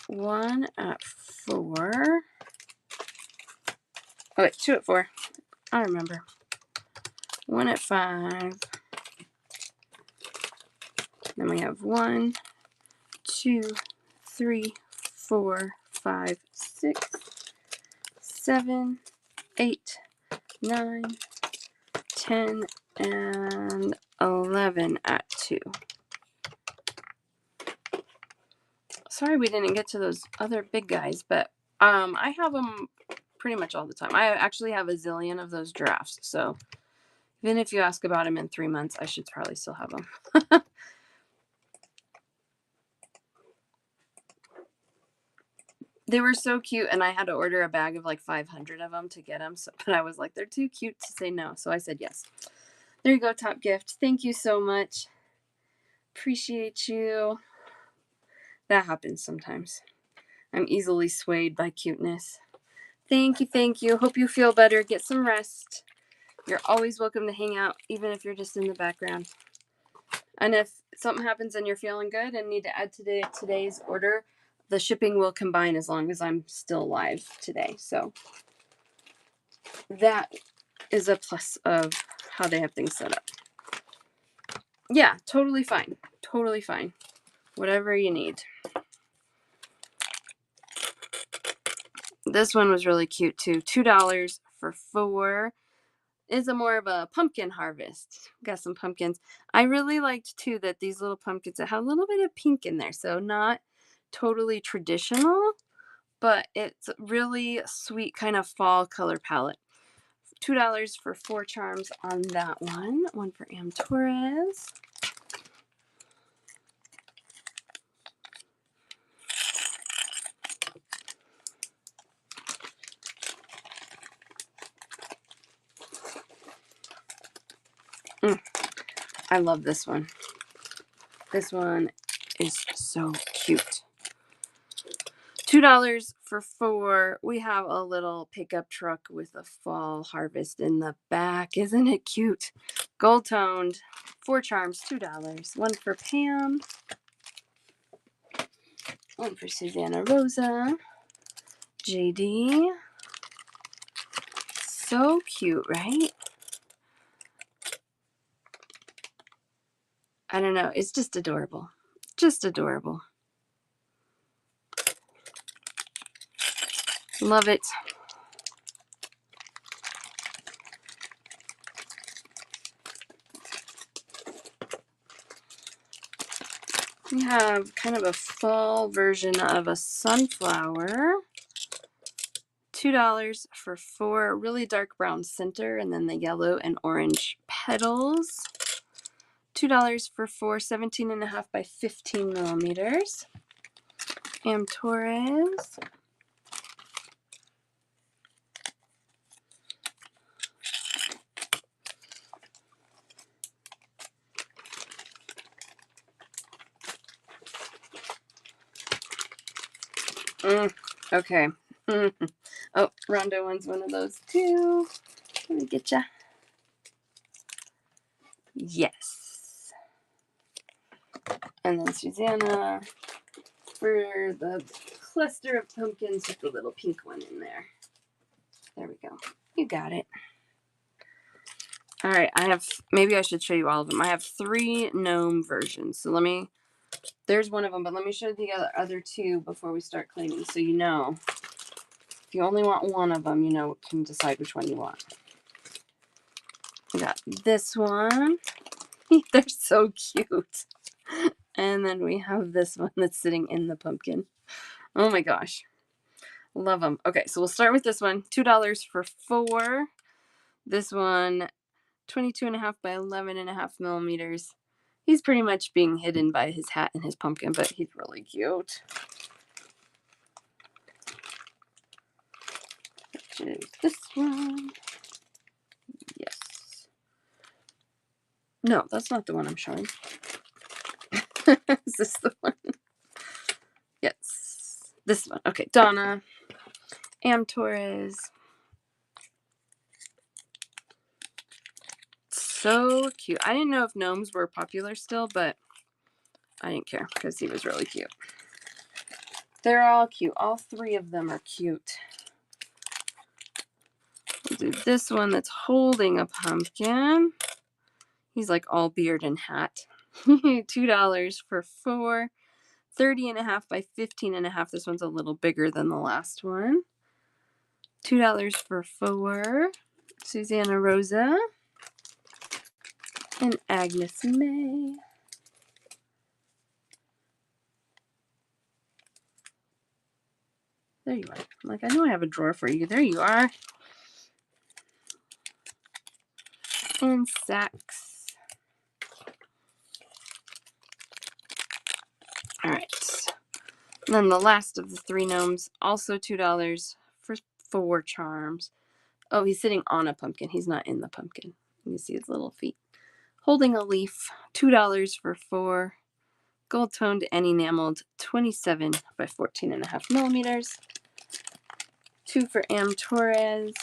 one at 4. Oh, wait, 2 at 4. I remember. 1 at 5. Then we have 1, 2, 3, 4, 5, 6, 7, 8, 9, 10, and 11 at 2. Sorry we didn't get to those other big guys, but I have them pretty much all the time. I actually have a zillion of those drafts, so even if you ask about them in 3 months, I should probably still have them. They were so cute, and I had to order a bag of like 500 of them to get them, so, but I was like, they're too cute to say no, so I said yes. There you go, Top Gift. Thank you so much. Appreciate you. That happens sometimes. I'm easily swayed by cuteness. Thank you, thank you. Hope you feel better. Get some rest. You're always welcome to hang out, even if you're just in the background. And if something happens and you're feeling good and need to add to today's order, the shipping will combine as long as I'm still alive today. So that is a plus of how they have things set up. Yeah, totally fine. Totally fine. Whatever you need. This one was really cute too. $2 for 4. Is a more of a pumpkin harvest. Got some pumpkins. I really liked too that these little pumpkins that have a little bit of pink in there. So not totally traditional, but it's really sweet kind of fall color palette. $2 for 4 charms on that one. One for Am Torres. I love this one. This one is so cute. $2 for 4. We have a little pickup truck with a fall harvest in the back. Isn't it cute? Gold toned. 4 charms, $2. One for Pam. One for Susanna Rosa. JD. So cute, right? I don't know. It's just adorable. Just adorable. Love it. We have kind of a fall version of a sunflower. $2 for 4 really dark brown center and then the yellow and orange petals. $2 for 4, 17.5 by 15 millimeters. Am Torres. Okay. Oh, Rondo wants one of those too. Let me get ya. Yes. And then Susanna for the cluster of pumpkins with the little pink one in there. There we go. You got it. All right, maybe I should show you all of them. I have 3 gnome versions. So there's one of them, but let me show the other 2 before we start cleaning so you know. If you only want one of them, you can decide which one you want. We got this one. They're so cute. And then we have this one that's sitting in the pumpkin. Oh my gosh. Love them. Okay, so we'll start with this one. $2 for 4. This one, 22.5 by 11.5 millimeters. He's pretty much being hidden by his hat and his pumpkin, but he's really cute. Which is this one. Yes. No, that's not the one I'm showing. Is this the one? Yes. This one. Okay, Donna. Am Torres. So cute. I didn't know if gnomes were popular still, but I didn't care because he was really cute. They're all cute. All 3 of them are cute. We'll do this one that's holding a pumpkin. He's like all beard and hat. $2 for 4. 30.5 by 15.5. This one's a little bigger than the last one. $2 for 4. Susanna Rosa. And Agnes May. There you are. I know I have a drawer for you. There you are. And Saks. All right. And then the last of the 3 gnomes, also $2 for 4 charms. Oh, he's sitting on a pumpkin. He's not in the pumpkin. You can see his little feet. Holding a leaf, $2 for 4. Gold toned and enameled, 27 by 14.5 millimeters. 2 for Am Torres.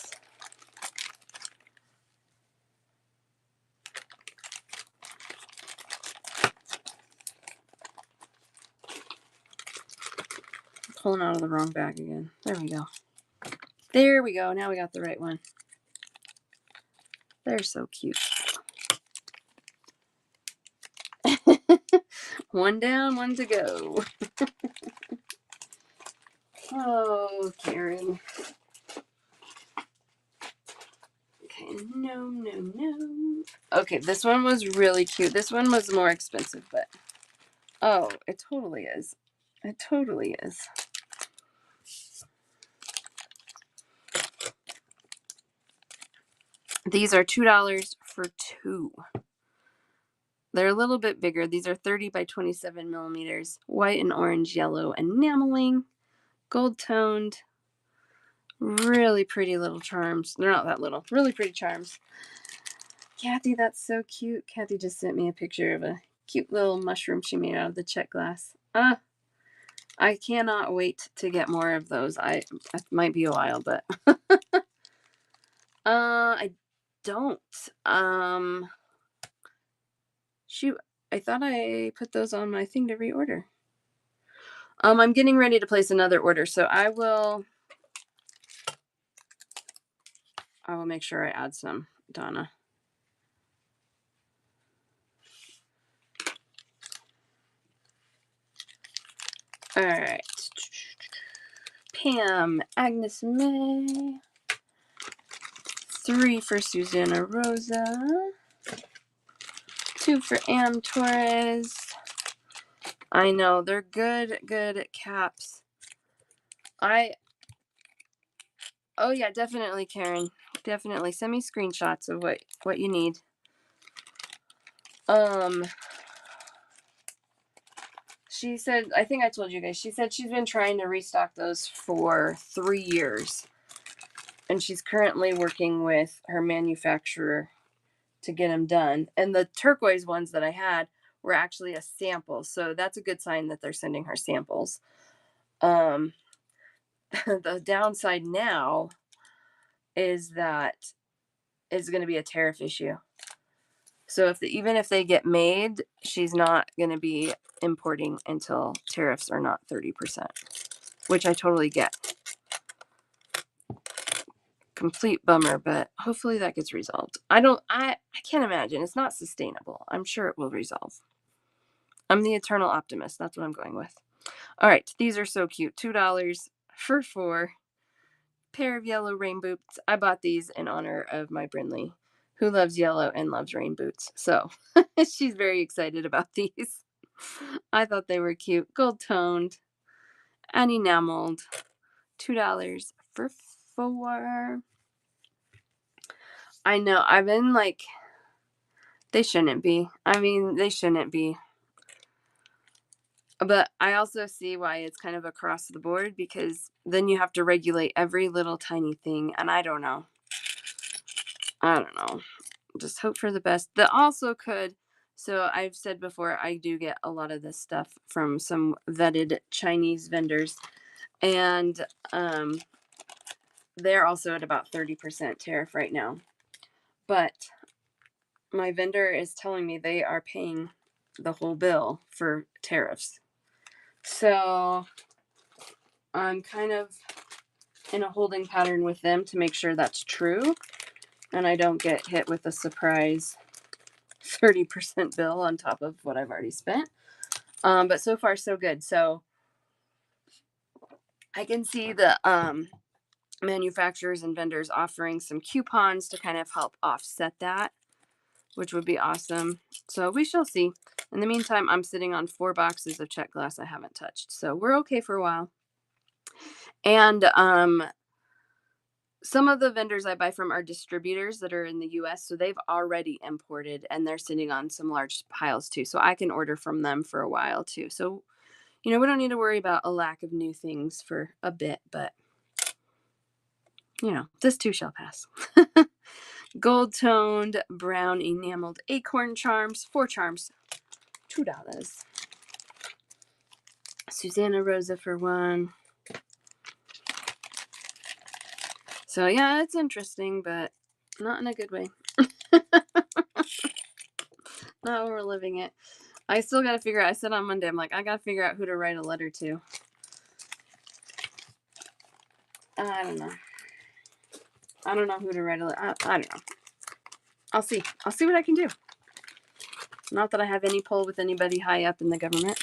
Pulling out of the wrong bag again. There we go. There we go. Now we got the right one. They're so cute. One down, one to go. Oh, Karen. Okay, no. Okay, this one was really cute. This one was more expensive, but oh, it totally is. It totally is. These are $2 for 2. They're a little bit bigger. These are 30 by 27 millimeters. White and orange, yellow enameling. Gold toned. Really pretty little charms. They're not that little. Really pretty charms. Kathy, that's so cute. Kathy just sent me a picture of a cute little mushroom she made out of the check glass. I cannot wait to get more of those. It might be a while, but I don't. Shoot, I thought I put those on my thing to reorder. I'm getting ready to place another order, so I will make sure I add some, Donna. All right. Pam, Agnes May. 3 for Susanna Rosa. 2 for Am Torres. I know, they're good caps. Oh yeah, definitely, Karen. Definitely. Send me screenshots of what you need. She said, I think I told you guys, she said she's been trying to restock those for 3 years. And she's currently working with her manufacturer to get them done. And the turquoise ones that I had were actually a sample. So that's a good sign that they're sending her samples. The downside now is that it's going to be a tariff issue. So even if they get made, she's not going to be importing until tariffs are not 30%, which I totally get. Complete bummer, but hopefully that gets resolved. I can't imagine. It's not sustainable. I'm sure it will resolve. I'm the eternal optimist. That's what I'm going with. All right, these are so cute. $2 for 4 pair of yellow rain boots. I bought these in honor of my Brinley, who loves yellow and loves rain boots. So she's very excited about these. I thought they were cute. Gold toned and enameled. $2 for 4. I know. I've been like, they shouldn't be. I mean, they shouldn't be. But I also see why it's kind of across the board, because then you have to regulate every little tiny thing. And I don't know. Just hope for the best. That also could. So I've said before, I do get a lot of this stuff from some vetted Chinese vendors. And they're also at about 30% tariff right now. But my vendor is telling me they are paying the whole bill for tariffs. So I'm kind of in a holding pattern with them to make sure that's true, and I don't get hit with a surprise 30% bill on top of what I've already spent. But so far so good. So I can see the manufacturers and vendors offering some coupons to kind of help offset that, which would be awesome. So we shall see. In the meantime, I'm sitting on 4 boxes of check glass I haven't touched. So we're okay for a while. And some of the vendors I buy from are distributors that are in the US. So they've already imported and they're sitting on some large piles too. So I can order from them for a while too. So, we don't need to worry about a lack of new things for a bit, but this too shall pass. Gold toned brown enameled acorn charms, 4 charms, $2. Susanna Rosa for 1. So yeah, it's interesting, but not in a good way. Not when we're living it. I still got to figure out. I said on Monday, I'm like, I got to figure out who to write a letter to. I don't know. I don't know who to write a letter. I don't know. I'll see. I'll see what I can do. Not that I have any pull with anybody high up in the government,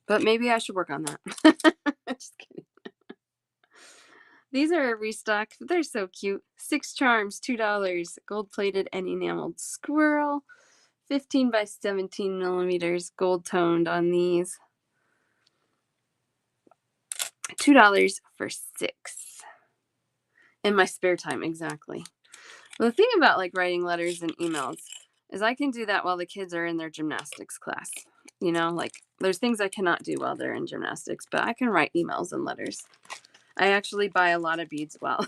but maybe I should work on that. Just kidding. These are a restock. They're so cute. 6 charms, $2. Gold plated and enameled squirrel. 15 by 17 millimeters. Gold toned on these. $2 for 6. In my spare time, exactly. Well, the thing about like writing letters and emails is I can do that while the kids are in their gymnastics class. Like there's things I cannot do while they're in gymnastics, but I can write emails and letters. I actually buy a lot of beads while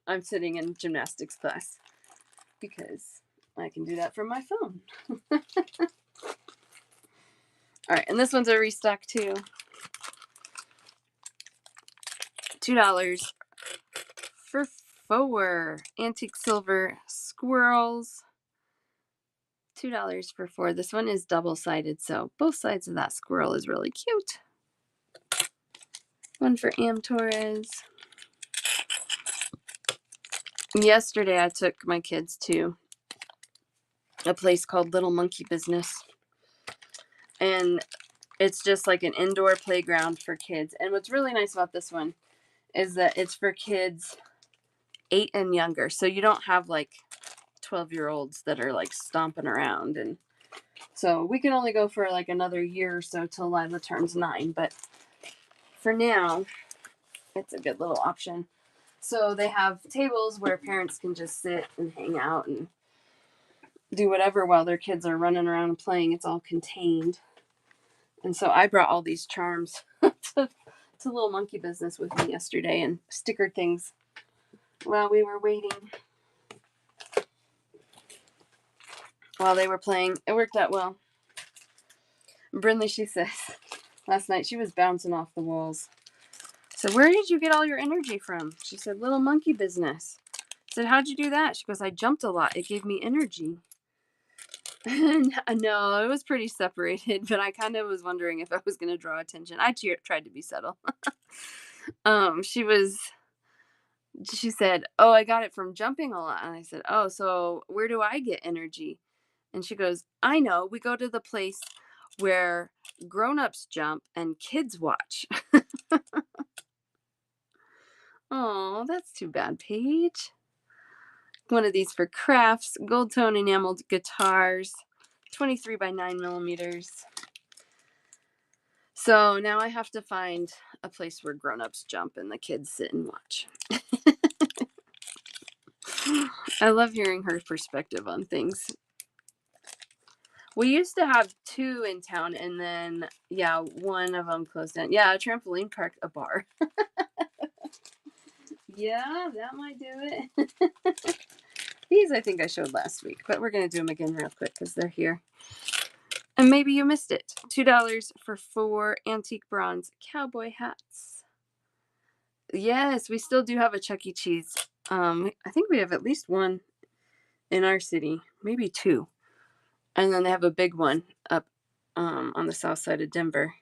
I'm sitting in gymnastics class because I can do that from my phone. All right, and this one's a restock too. $2 for 4 antique silver squirrels. $2 for 4. This one is double-sided, so both sides of that squirrel is really cute. 1 for Am Torres. Yesterday, I took my kids to a place called Little Monkey Business. And it's just like an indoor playground for kids. And what's really nice about this one is that it's for kids 8 and younger. So you don't have like 12-year-olds that are like stomping around. And so we can only go for like another year or so till Lila turns 9. But for now, it's a good little option. So they have tables where parents can just sit and hang out and do whatever while their kids are running around and playing. It's all contained. And so I brought all these charms to Little Monkey Business with me yesterday and stickered things while we were waiting. While they were playing. It worked out well. Brinley, she says, last night she was bouncing off the walls. So where did you get all your energy from? She said, Little Monkey Business. I said, how'd you do that? She goes, I jumped a lot. It gave me energy. No, it was pretty separated, but I kind of was wondering if I was going to draw attention. I tried to be subtle. She was she said, "Oh, I got it from jumping a lot." And I said, "Oh, so where do I get energy?" And she goes, "I know. We go to the place where grown-ups jump and kids watch." Oh, that's too bad, Paige. One of these for crafts, gold tone enameled guitars, 23 by 9 millimeters. So now I have to find a place where grown-ups jump and the kids sit and watch. I love hearing her perspective on things. We used to have 2 in town, and then, yeah, one of them closed down. Yeah, a trampoline park, a bar. Yeah, that might do it. These I think I showed last week, but we're going to do them again real quick because they're here. And maybe you missed it. $2 for 4 antique bronze cowboy hats. Yes, we still do have a Chuck E. Cheese. I think we have at least one in our city, maybe 2. And then they have a big one up on the south side of Denver.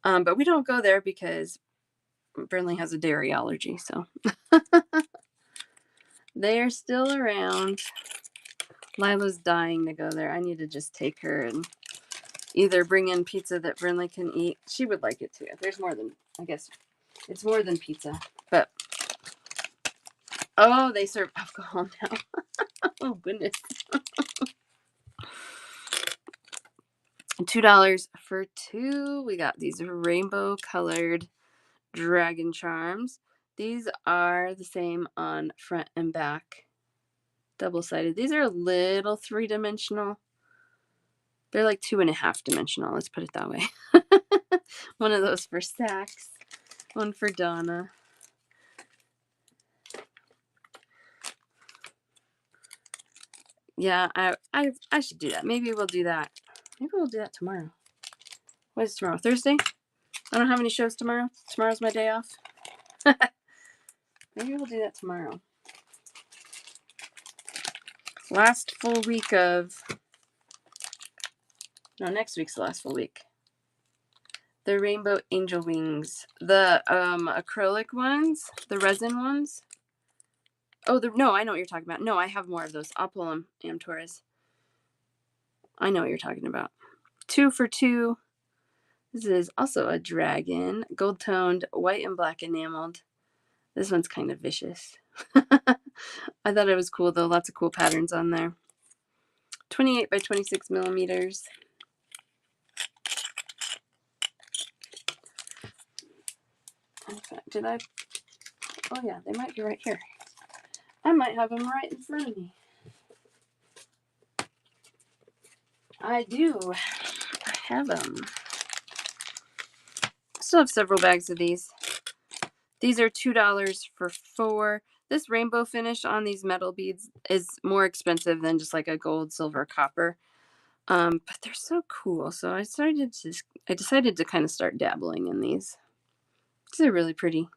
But we don't go there because Burnley has a dairy allergy, so they are still around. Lila's dying to go there. I need to just take her and either bring in pizza that Burnley can eat. She would like it too. There's more than, I guess, it's more than pizza. But, oh, they serve alcohol now. Oh, goodness. $2 for 2. We got these rainbow colored dragon charms. These are the same on front and back. Double-sided. These are a little 3-dimensional. They're like 2.5 dimensional. Let's put it that way. One of those for Sax. One for Donna. Yeah, I should do that. Maybe we'll do that. Maybe we'll do that tomorrow. What is tomorrow? Thursday? I don't have any shows tomorrow. Tomorrow's my day off. Maybe we'll do that tomorrow. Last full week of... No, next week's the last full week. The Rainbow Angel Wings. The acrylic ones. The resin ones. Oh, no, I know what you're talking about. No, I have more of those. I'll pull them, Am Torres. I know what you're talking about. 2 for 2. This is also a dragon. Gold-toned, white and black enameled. This one's kind of vicious. I thought it was cool, though. Lots of cool patterns on there. 28 by 26 millimeters. In fact, did I? Oh, yeah, they might be right here. I might have them right in front of me. I do. I have them. Still have several bags of these. These are $2 for 4. This rainbow finish on these metal beads is more expensive than just like a gold, silver, copper. But they're so cool. So I decided to kind of start dabbling in these. These are really pretty.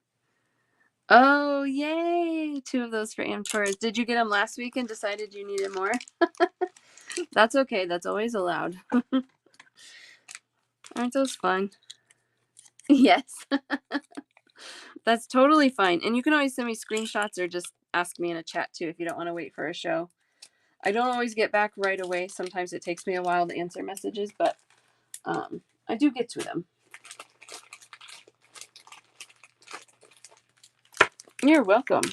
Oh, yay! 2 of those for Am Torres. Did you get them last week and decided you needed more? That's okay. That's always allowed. Aren't those fun? Yes. That's totally fine. And you can always send me screenshots or just ask me in a chat too if you don't want to wait for a show. I don't always get back right away. Sometimes it takes me a while to answer messages, but I do get to them. You're welcome.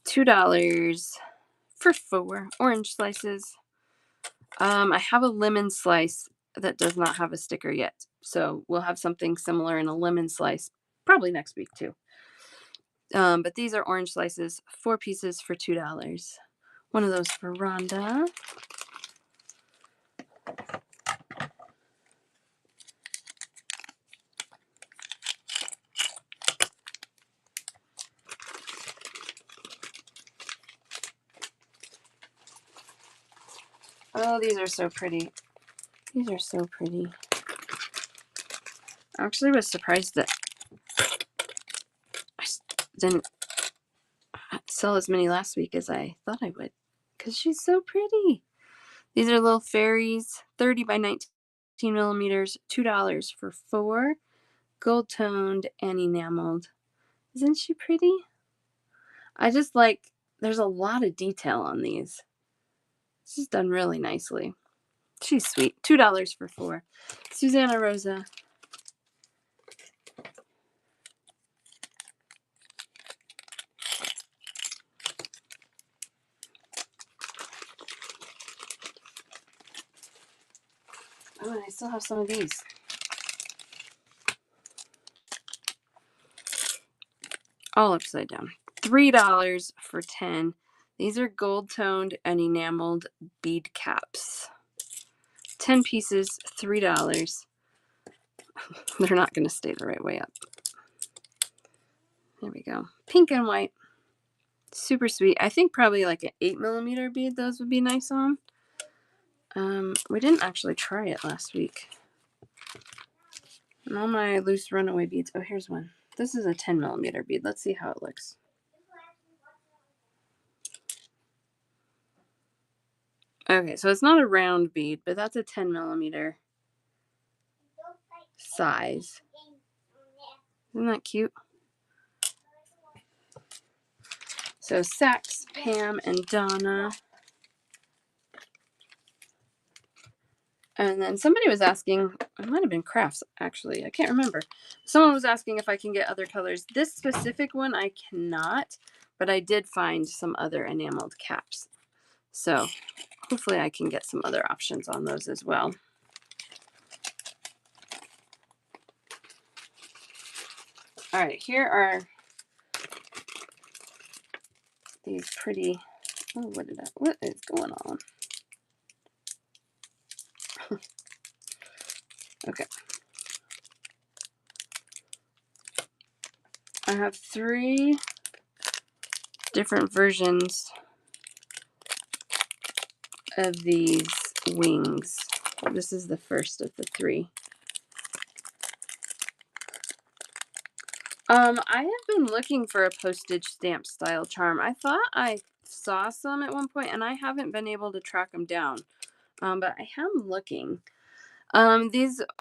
$2 for 4 orange slices. I have a lemon slice that does not have a sticker yet. So we'll have something similar in a lemon slice probably next week too. But these are orange slices, 4 pieces for $2. One of those for Rhonda. Oh, these are so pretty. These are so pretty. I actually was surprised that I didn't sell as many last week as I thought I would. because she's so pretty. These are little fairies, 30 by 19 millimeters, $2 for 4, gold toned and enameled. Isn't she pretty? I just like, there's a lot of detail on these. She's done really nicely. She's sweet. $2 for 4. Susanna Rosa. Oh, and I still have some of these. All upside down. $3 for 10. These are gold toned and enameled bead caps. 10 pieces, $3. They're not going to stay the right way up. There we go. Pink and white. Super sweet. I think probably like an 8 millimeter bead, those would be nice on. We didn't actually try it last week. And all my loose runaway beads. Oh, here's one. This is a 10 millimeter bead. Let's see how it looks. Okay, so it's not a round bead, but that's a 10 millimeter size. Isn't that cute? So Sax, Pam, and Donna. And then somebody was asking, it might have been Crafts actually, I can't remember. Someone was asking if I can get other colors. This specific one I cannot, but I did find some other enameled caps. So hopefully I can get some other options on those as well. All right, here are these pretty, oh, what is going on? Okay. I have 3 different versions of these wings. This is the first of the 3. I have been looking for a postage stamp style charm. I thought I saw some at one point and I haven't been able to track them down. But I am looking.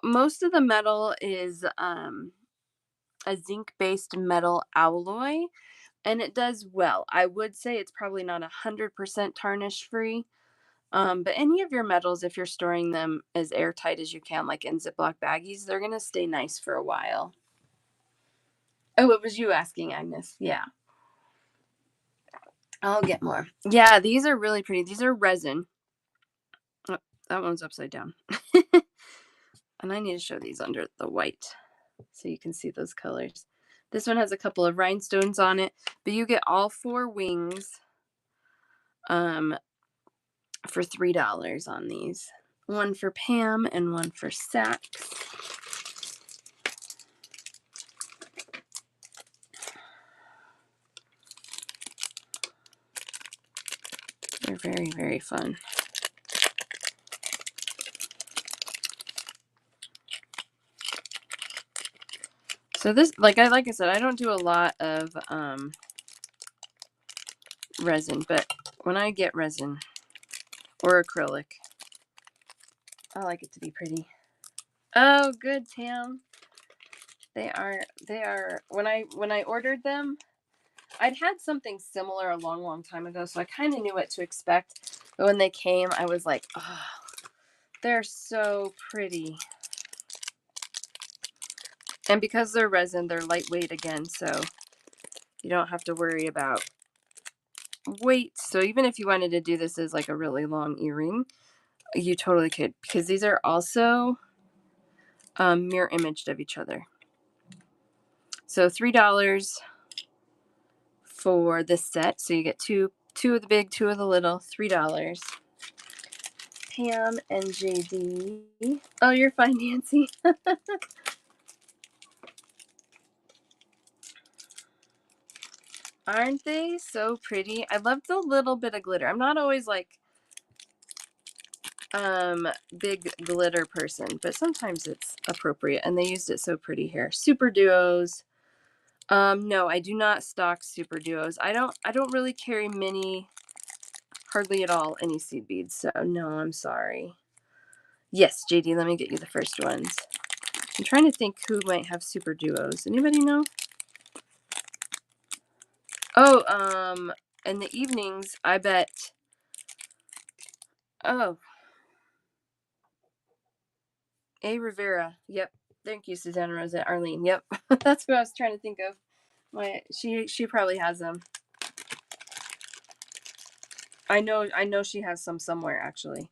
Most of the metal is a zinc-based metal alloy, and it does well. I would say it's probably not 100% tarnish free. But any of your metals, if you're storing them as airtight as you can, like in Ziploc baggies, they're gonna stay nice for a while. Oh, it was you asking, Agnes. Yeah. I'll get more. Yeah, these are really pretty. These are resin. Oh, that one's upside down. And I need to show these under the white so you can see those colors. This one has a couple of rhinestones on it, but you get all 4 wings for $3 on these. One for Pam and one for Sax. They're very, very fun. So this, like I said, I don't do a lot of resin, but when I get resin or acrylic, I like it to be pretty. Oh, good, Tam. They are when I ordered them, I'd had something similar a long time ago, so I kind of knew what to expect. But when they came, I was like, oh, they're so pretty. And because they're resin, they're lightweight again, so you don't have to worry about weight. So even if you wanted to do this as like a really long earring, you totally could, because these are also mirror imaged of each other. So $3 for this set. So you get two of the big, 2 of the little, $3. Pam and JD. Oh, you're fine, Nancy. Aren't they so pretty? I love the little bit of glitter. I'm not always like big glitter person, but sometimes it's appropriate, and they used it so pretty here. Super Duos. No, I do not stock Super Duos. I don't really carry mini hardly at all any seed beads, so no, I'm sorry. Yes, JD, let me get you the first ones. I'm trying to think who might have super duos. Anybody know? Oh, in the evenings, I bet. Oh, A. Rivera. Yep. Thank you, Susanna Rosa. Arlene. Yep. That's who I was trying to think of. She probably has them. I know she has some somewhere actually.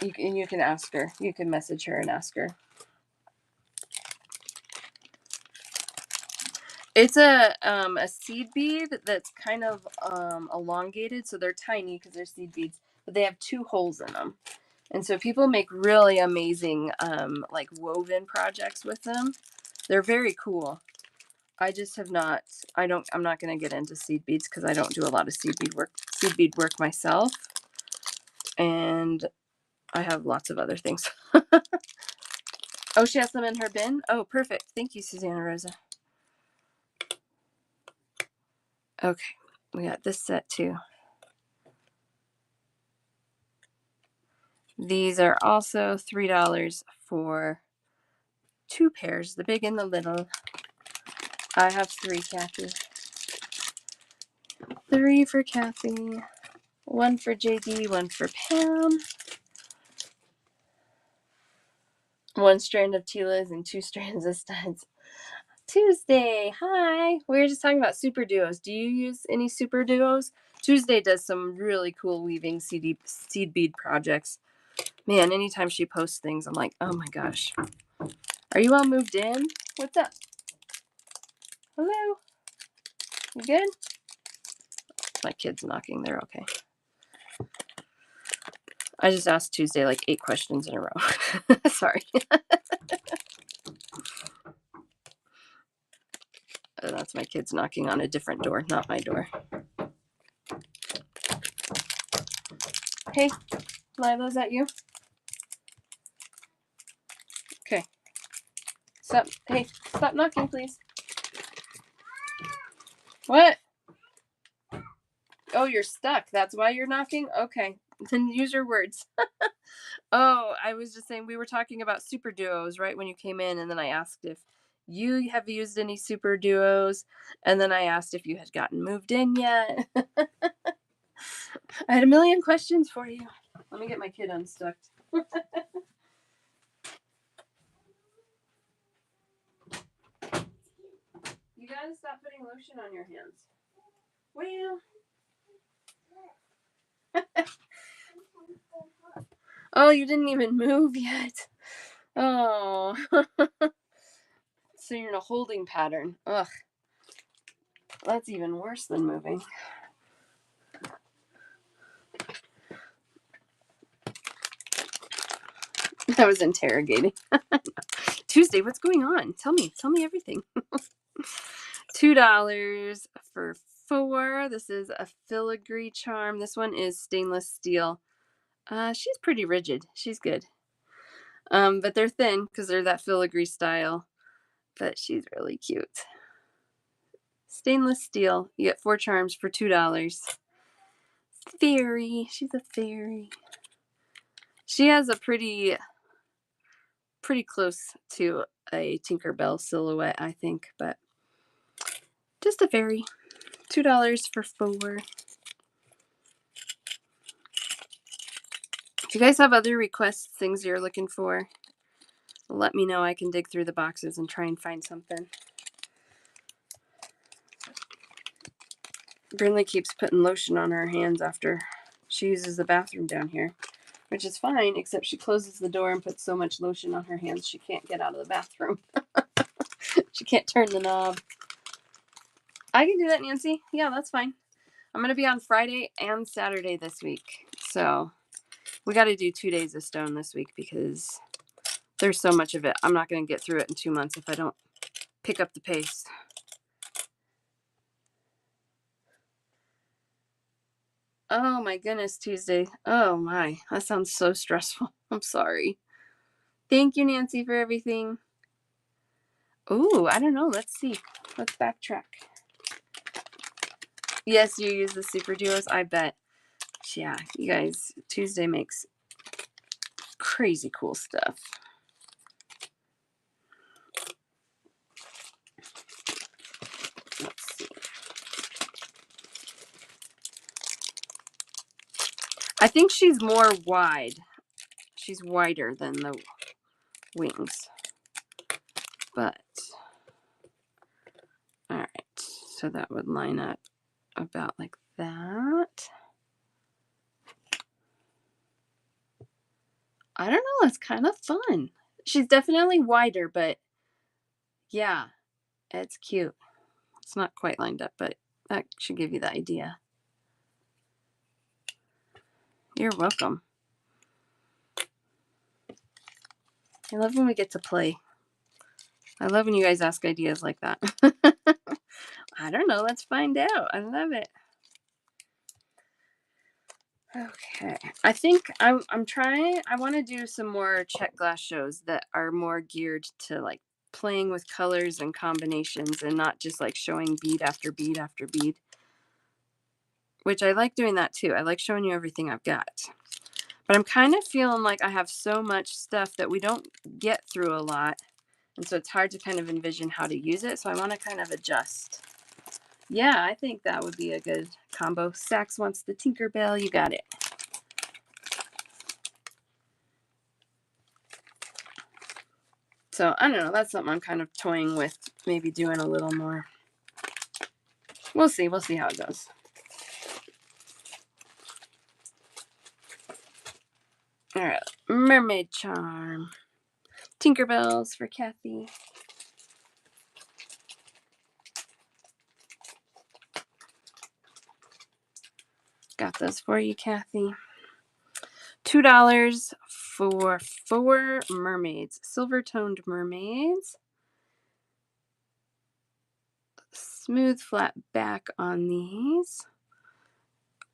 You can ask her. You can message her and ask her. It's a seed bead that's kind of elongated, so they're tiny because they're seed beads, but they have 2 holes in them. And so people make really amazing like woven projects with them. They're very cool. I just have not. I'm not going to get into seed beads because I don't do a lot of seed bead work myself, and I have lots of other things. Oh, she has them in her bin. Oh, perfect. Thank you, Susanna Rosa. Okay, we got this set too. These are also $3 for 2 pairs, the big and the little. I have 3, Kathy. 3 for Kathy. 1 for JD, 1 for Pam. 1 strand of Tila's and 2 strands of studs. Tuesday, hi. We were just talking about super duos. Do you use any super duos? Tuesday does some really cool weaving seed bead projects. Man, anytime she posts things, I'm like, oh my gosh. Are you all moved in? What's up? Hello? You good? My kid's knocking. They're okay. I just asked Tuesday like 8 questions in a row. Sorry. That's my kids knocking on a different door, not my door. Hey, Lila, is that you? Okay. Stop. Hey, stop knocking, please. What? Oh, you're stuck. That's why you're knocking? Okay. Then use your words. Oh, I was just saying we were talking about super duos right when you came in, and then I asked if you have used any super duos, and then I asked if you had gotten moved in yet. I had a million questions for you. Let me get my kid unstuck. You gotta stop putting lotion on your hands. Well. Oh, you didn't even move yet. Oh. So you're in a holding pattern. Ugh. That's even worse than moving. I was interrogating. Tuesday, what's going on? Tell me everything. $2 for 4. This is a filigree charm. This one is stainless steel. She's pretty rigid. She's good. But they're thin because they're that filigree style. But she's really cute. Stainless steel. You get 4 charms for $2. Fairy. She's a fairy. She has a pretty close to a Tinkerbell silhouette, I think, but just a fairy. $2 for 4. If you guys have other requests, things you're looking for, let me know. I can dig through the boxes and try and find something. Brinley keeps putting lotion on her hands after she uses the bathroom down here, which is fine, except she closes the door and puts so much lotion on her hands she can't get out of the bathroom. She can't turn the knob. I can do that, Nancy. Yeah, that's fine. I'm going to be on Friday and Saturday this week. So we got to do 2 days of stone this week because there's so much of it. I'm not going to get through it in 2 months if I don't pick up the pace. Oh my goodness, Tuesday. Oh my, that sounds so stressful. I'm sorry. Thank you, Nancy, for everything. Ooh, I don't know. Let's see. Let's backtrack. Yes, you use the super duos. I bet. Yeah, you guys, Tuesday makes crazy cool stuff. Let's see. I think she's more wide. She's wider than the wings. But, all right. So that would line up about like that. I don't know. It's kind of fun. She's definitely wider, but yeah, it's cute. It's not quite lined up, but that should give you the idea. You're welcome. I love when we get to play. I love when you guys ask ideas like that. I don't know. Let's find out. I love it. Okay. I think I'm trying. I want to do some more check glass shows that are more geared to like playing with colors and combinations and not just like showing bead after bead after bead. Which I like doing that too. I like showing you everything I've got. But I'm kind of feeling like I have so much stuff that we don't get through a lot. And so it's hard to kind of envision how to use it. So I want to kind of adjust. Yeah, I think that would be a good combo. Sax wants the Tinkerbell. You got it. So I don't know. That's something I'm kind of toying with. Maybe doing a little more. We'll see. We'll see how it goes. All right. Mermaid charm. Tinkerbells for Kathy. Got those for you, Kathy. $2 for 4 mermaids. Silver toned mermaids. Smooth flat back on these.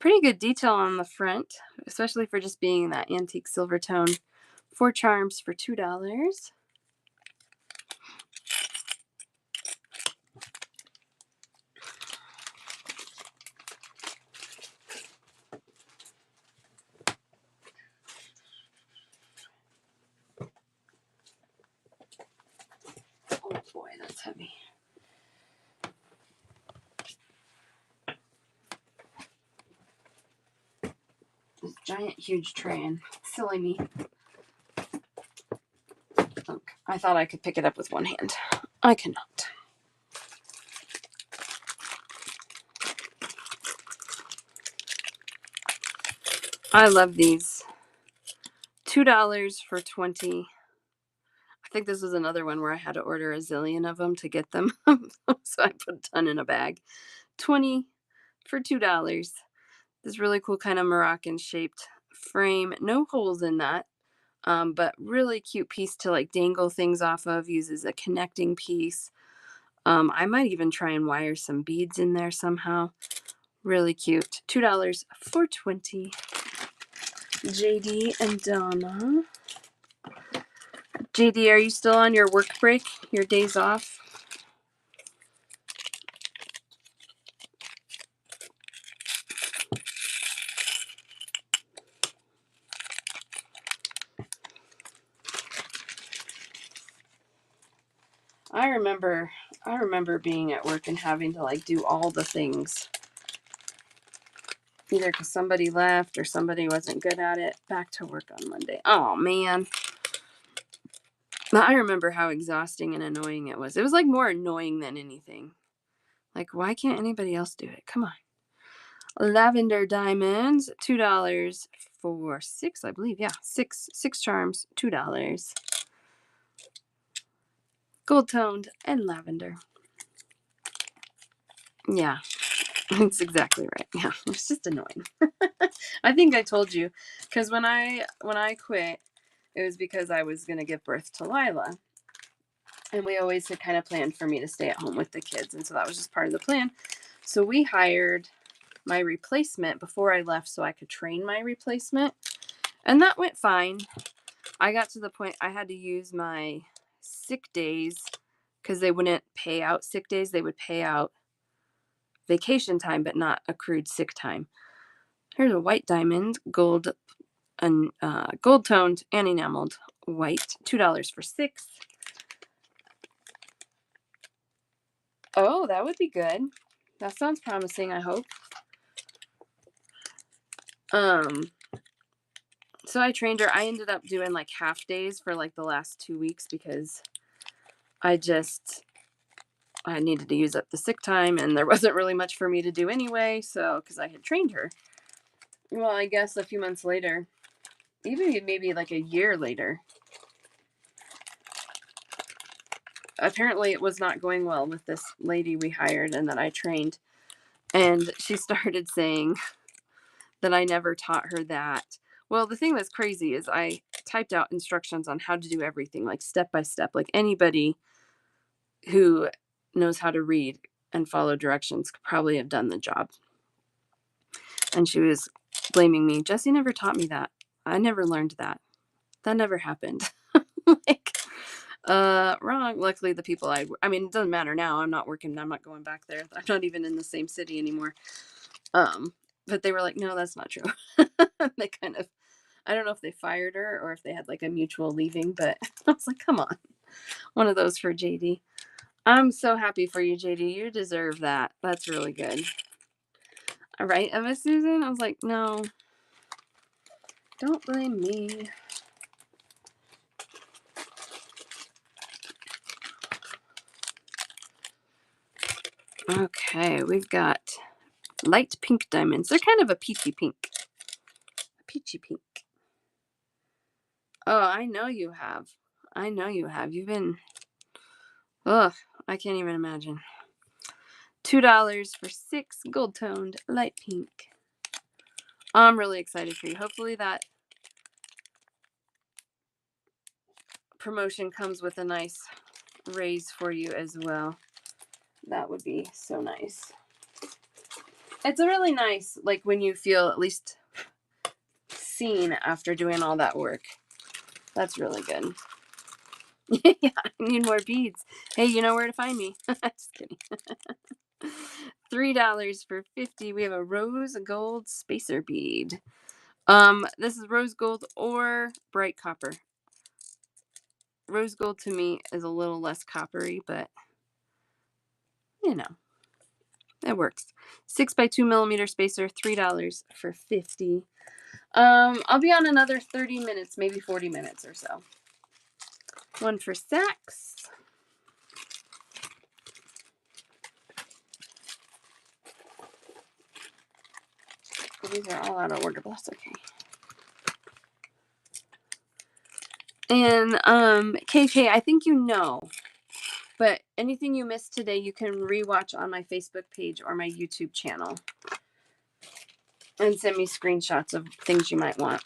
Pretty good detail on the front, especially for just being that antique silver tone. 4 charms for $2. Oh boy, that's heavy. This giant, huge tray, and silly me. Look, I thought I could pick it up with one hand. I cannot. I love these. $2 for 20. I think this was another one where I had to order a zillion of them to get them. So I put a ton in a bag. 20 for $2. This really cool kind of Moroccan shaped frame. No holes in that. But really cute piece to like dangle things off of. Uses a connecting piece. I might even try and wire some beads in there somehow. Really cute. $2 for 20. JD and Donna. JD, are you still on your work break? Your days off? I remember being at work and having to like do all the things. Either because somebody left or somebody wasn't good at it. Back to work on Monday. Oh man. I remember how exhausting and annoying it was. It was like more annoying than anything. Like, why can't anybody else do it? Come on. Lavender diamonds, $2 for 6, I believe. Yeah, six charms, $2. Gold toned and lavender. Yeah, that's exactly right. Yeah, it's just annoying. I think I told you, because when I quit, it was because I was gonna give birth to Lila, and we always had kind of planned for me to stay at home with the kids, and so that was just part of the plan. So we hired my replacement before I left so I could train my replacement, and that went fine. I got to the point I had to use my sick days because they wouldn't pay out sick days. They would pay out vacation time, but not accrued sick time. Here's a white diamond, gold and gold toned and enameled white. $2 for 6. Oh, that would be good. That sounds promising, I hope. So I trained her. I ended up doing like half days for like the last 2 weeks because I needed to use up the sick time and there wasn't really much for me to do anyway. So, because I had trained her. Well, I guess a few months later, even maybe like a year later, apparently it was not going well with this lady we hired and that I trained. And she started saying that I never taught her that. Well, the thing that's crazy is I typed out instructions on how to do everything, like step by step. Like anybody who knows how to read and follow directions could probably have done the job. And she was blaming me. Jesse never taught me that. I never learned that. That never happened. Like, wrong. Luckily, the people I mean, it doesn't matter now. I'm not working. I'm not going back there. I'm not even in the same city anymore. But they were like, no, that's not true. They kind of, I don't know if they fired her or if they had like a mutual leaving, but I was like, come on. One of those for JD. I'm so happy for you, JD. You deserve that. That's really good. All right, Emma Susan? I was like, no, don't blame me. Okay, we've got light pink diamonds. They're kind of a peachy pink. Peachy pink. Oh, I know you have. I know you have. You've been... Ugh, I can't even imagine. $2 for 6 gold-toned light pink. I'm really excited for you. Hopefully that promotion comes with a nice raise for you as well. That would be so nice. It's a really nice, like when you feel at least seen after doing all that work. That's really good. Yeah, I need more beads. Hey, you know where to find me. Just kidding. $3 for 50. We have a rose gold spacer bead. This is rose gold or bright copper. Rose gold to me is a little less coppery, but you know, it works. 6 by 2 millimeter spacer, $3 for 50. I'll be on another 30 minutes, maybe 40 minutes or so. One for Saks. These are all out of order, but that's okay. And KK, I think you know, but anything you missed today, you can rewatch on my Facebook page or my YouTube channel. And send me screenshots of things you might want.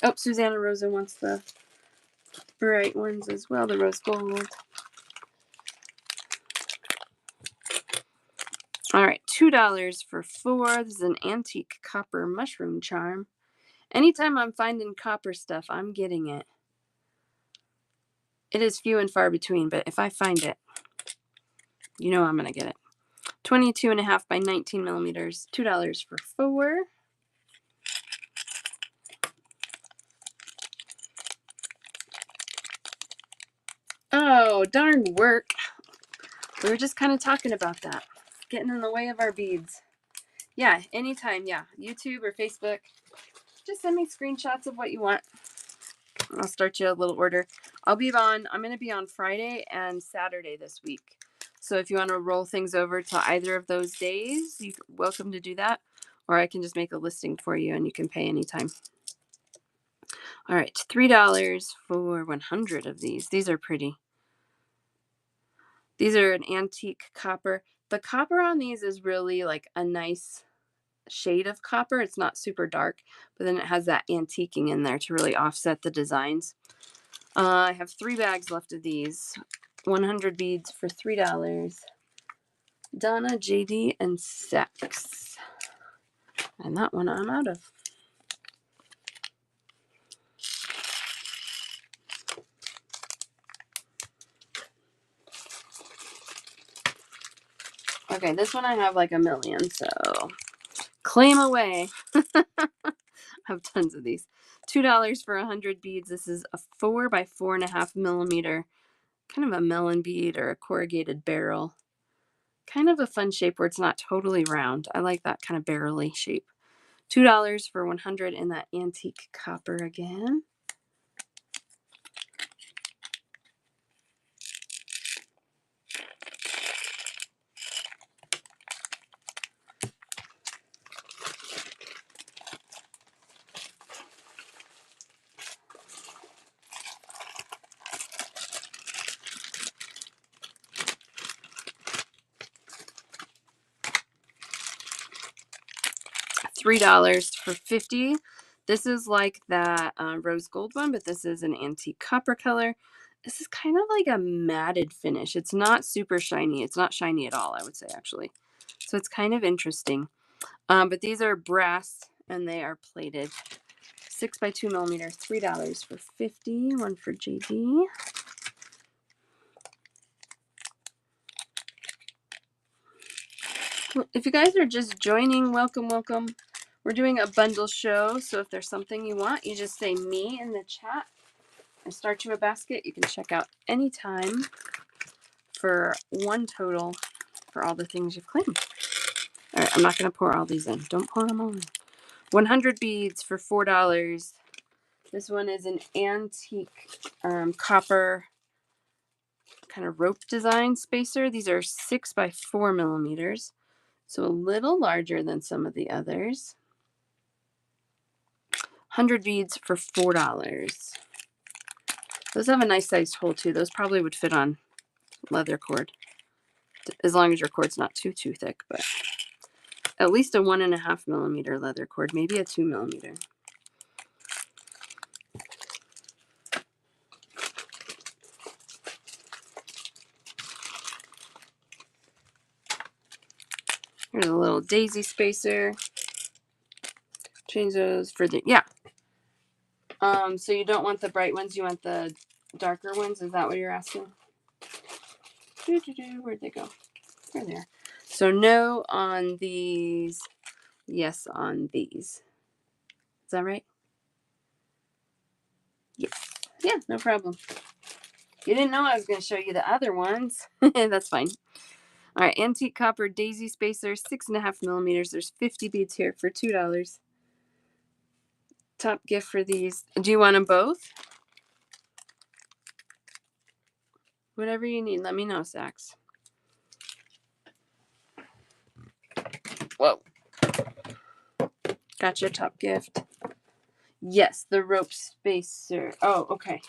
Oh, Susanna Rosa wants the bright ones as well, the rose gold. All right, $2 for 4. This is an antique copper mushroom charm. Anytime I'm finding copper stuff, I'm getting it. It is few and far between, but if I find it, you know I'm going to get it. 22.5 by 19 millimeters, $2 for 4. Oh, darn work. We were just kind of talking about that. Getting in the way of our beads. Yeah, anytime. Yeah, YouTube or Facebook. Just send me screenshots of what you want. I'll start you a little order. I'm going to be on Friday and Saturday this week. So if you want to roll things over to either of those days, you're welcome to do that. Or I can just make a listing for you and you can pay anytime. All right, $3 for 100 of these. These are pretty. These are an antique copper. The copper on these is really like a nice shade of copper. It's not super dark, but then it has that antiquing in there to really offset the designs. I have 3 bags left of these. 100 beads for $3. Donna, JD, and Saks. And that one I'm out of. Okay, this one I have like a million, so claim away. I have tons of these. $2 for 100 beads. This is a 4 by 4.5 millimeter, kind of a melon bead or a corrugated barrel. Kind of a fun shape where it's not totally round. I like that kind of barrel-y shape. $2 for 100 in that antique copper again. $3 for 50. This is like that rose gold one, but this is an antique copper color. This is kind of like a matted finish. It's not super shiny. It's not shiny at all, I would say, actually. So it's kind of interesting. But these are brass and they are plated. 6 by 2 millimeter, $3 for 50. One for JD. If you guys are just joining, welcome, welcome. We're doing a bundle show, so if there's something you want, you just say me in the chat and start you a basket. You can check out anytime for one total for all the things you've claimed. All right, I'm not going to pour all these in. Don't pour them all in. 100 beads for $4. This one is an antique copper kind of rope design spacer. These are 6 by 4 millimeters, so a little larger than some of the others. 100 beads for $4. Those have a nice sized hole too. Those probably would fit on leather cord, as long as your cord's not too thick, but at least a 1.5 millimeter leather cord, maybe a 2 millimeter. Here's a little daisy spacer. Change those for the, yeah. So you don't want the bright ones, you want the darker ones? Is that what you're asking? Where'd they go? There they are. So no on these, yes on these. Is that right? Yes. Yeah, no problem. You didn't know I was going to show you the other ones. That's fine. All right, antique copper daisy spacer, 6.5 millimeters. There's 50 beads here for $2. Top gift for these. Do you want them both? Whatever you need, let me know, Sax. Whoa. Gotcha, top gift. Yes, the rope spacer. Oh, okay.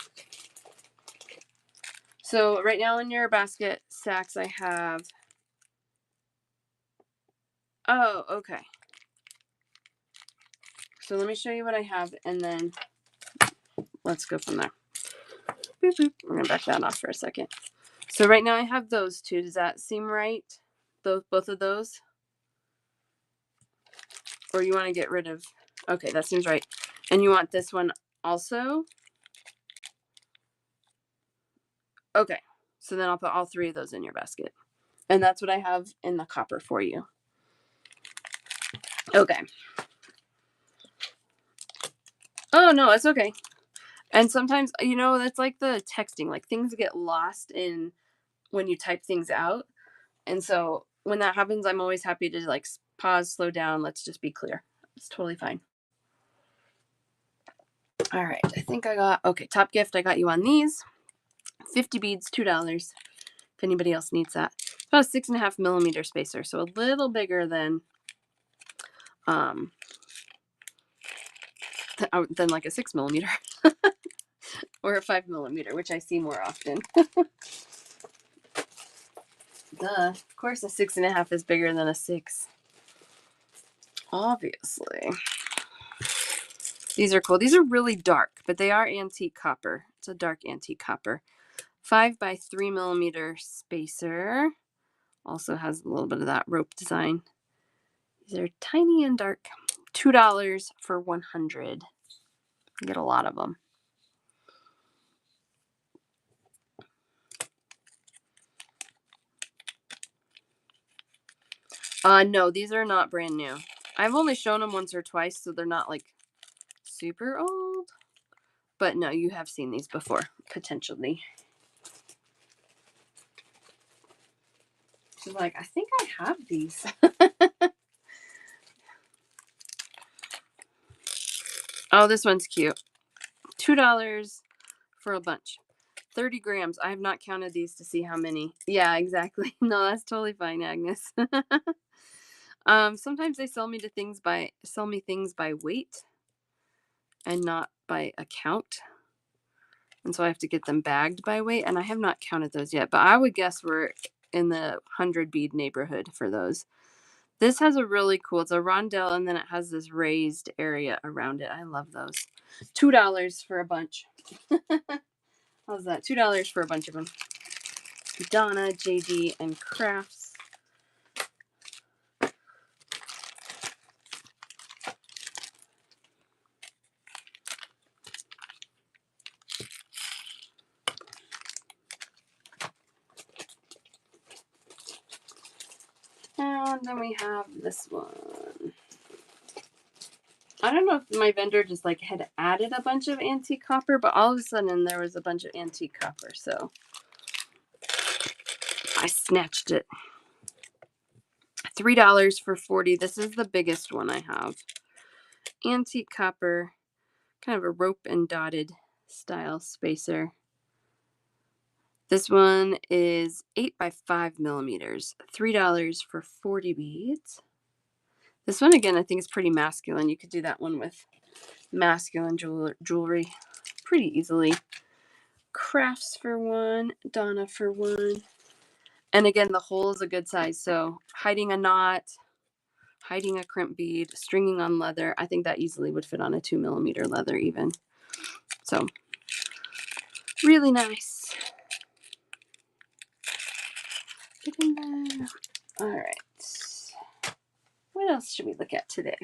So right now in your basket, Sax, I have... Oh, okay. So let me show you what I have, and then let's go from there. Boop, boop. We're going to back that off for a second. So right now I have those two. Does that seem right? Both of those? Or you want to get rid of... Okay, that seems right. And you want this one also? Okay. So then I'll put all three of those in your basket. And that's what I have in the copper for you. Okay. Oh, no, it's okay. And sometimes, you know, that's like the texting. Like things get lost in when you type things out. And so when that happens, I'm always happy to like pause, slow down. Let's just be clear. It's totally fine. All right. I think I got, okay, top gift. I got you on these. 50 beads, $2. If anybody else needs that. About a 6.5 millimeter spacer. So a little bigger than like a 6 millimeter or a 5 millimeter, which I see more often. Duh. Of course, a 6.5 is bigger than a 6. Obviously. These are cool. These are really dark, but they are antique copper. It's a dark antique copper. 5 by 3 millimeter spacer. Also has a little bit of that rope design. These are tiny and dark. $2 for 100. You get a lot of them. No, these are not brand new. I've only shown them once or twice, so they're not like super old. But no, you have seen these before, potentially. She's like, I think I have these. Oh, this one's cute. $2 for a bunch. 30 grams. I have not counted these to see how many. Yeah, exactly. No, that's totally fine, Agnes. Sometimes they sell me things by weight and not by account. And so I have to get them bagged by weight, and I have not counted those yet, but I would guess we're in the 100 bead neighborhood for those. This has a really cool, it's a rondelle, and then it has this raised area around it. I love those. $2 for a bunch. How's that? $2 for a bunch of them. Donna, JD, and Crafts. And then we have this one. I don't know if my vendor just like had added a bunch of antique copper, but all of a sudden there was a bunch of antique copper, so I snatched it. $3 for 40. This is the biggest one I have. Antique copper, kind of a rope and dotted style spacer. This one is 8 by 5 millimeters. $3 for 40 beads. This one, again, I think is pretty masculine. You could do that one with masculine jewelry pretty easily. Crafts for one, Donna for one. And again, the hole is a good size. So hiding a knot, hiding a crimp bead, stringing on leather. I think that easily would fit on a 2 millimeter leather even. So really nice. Get in there. All right. What else should we look at today?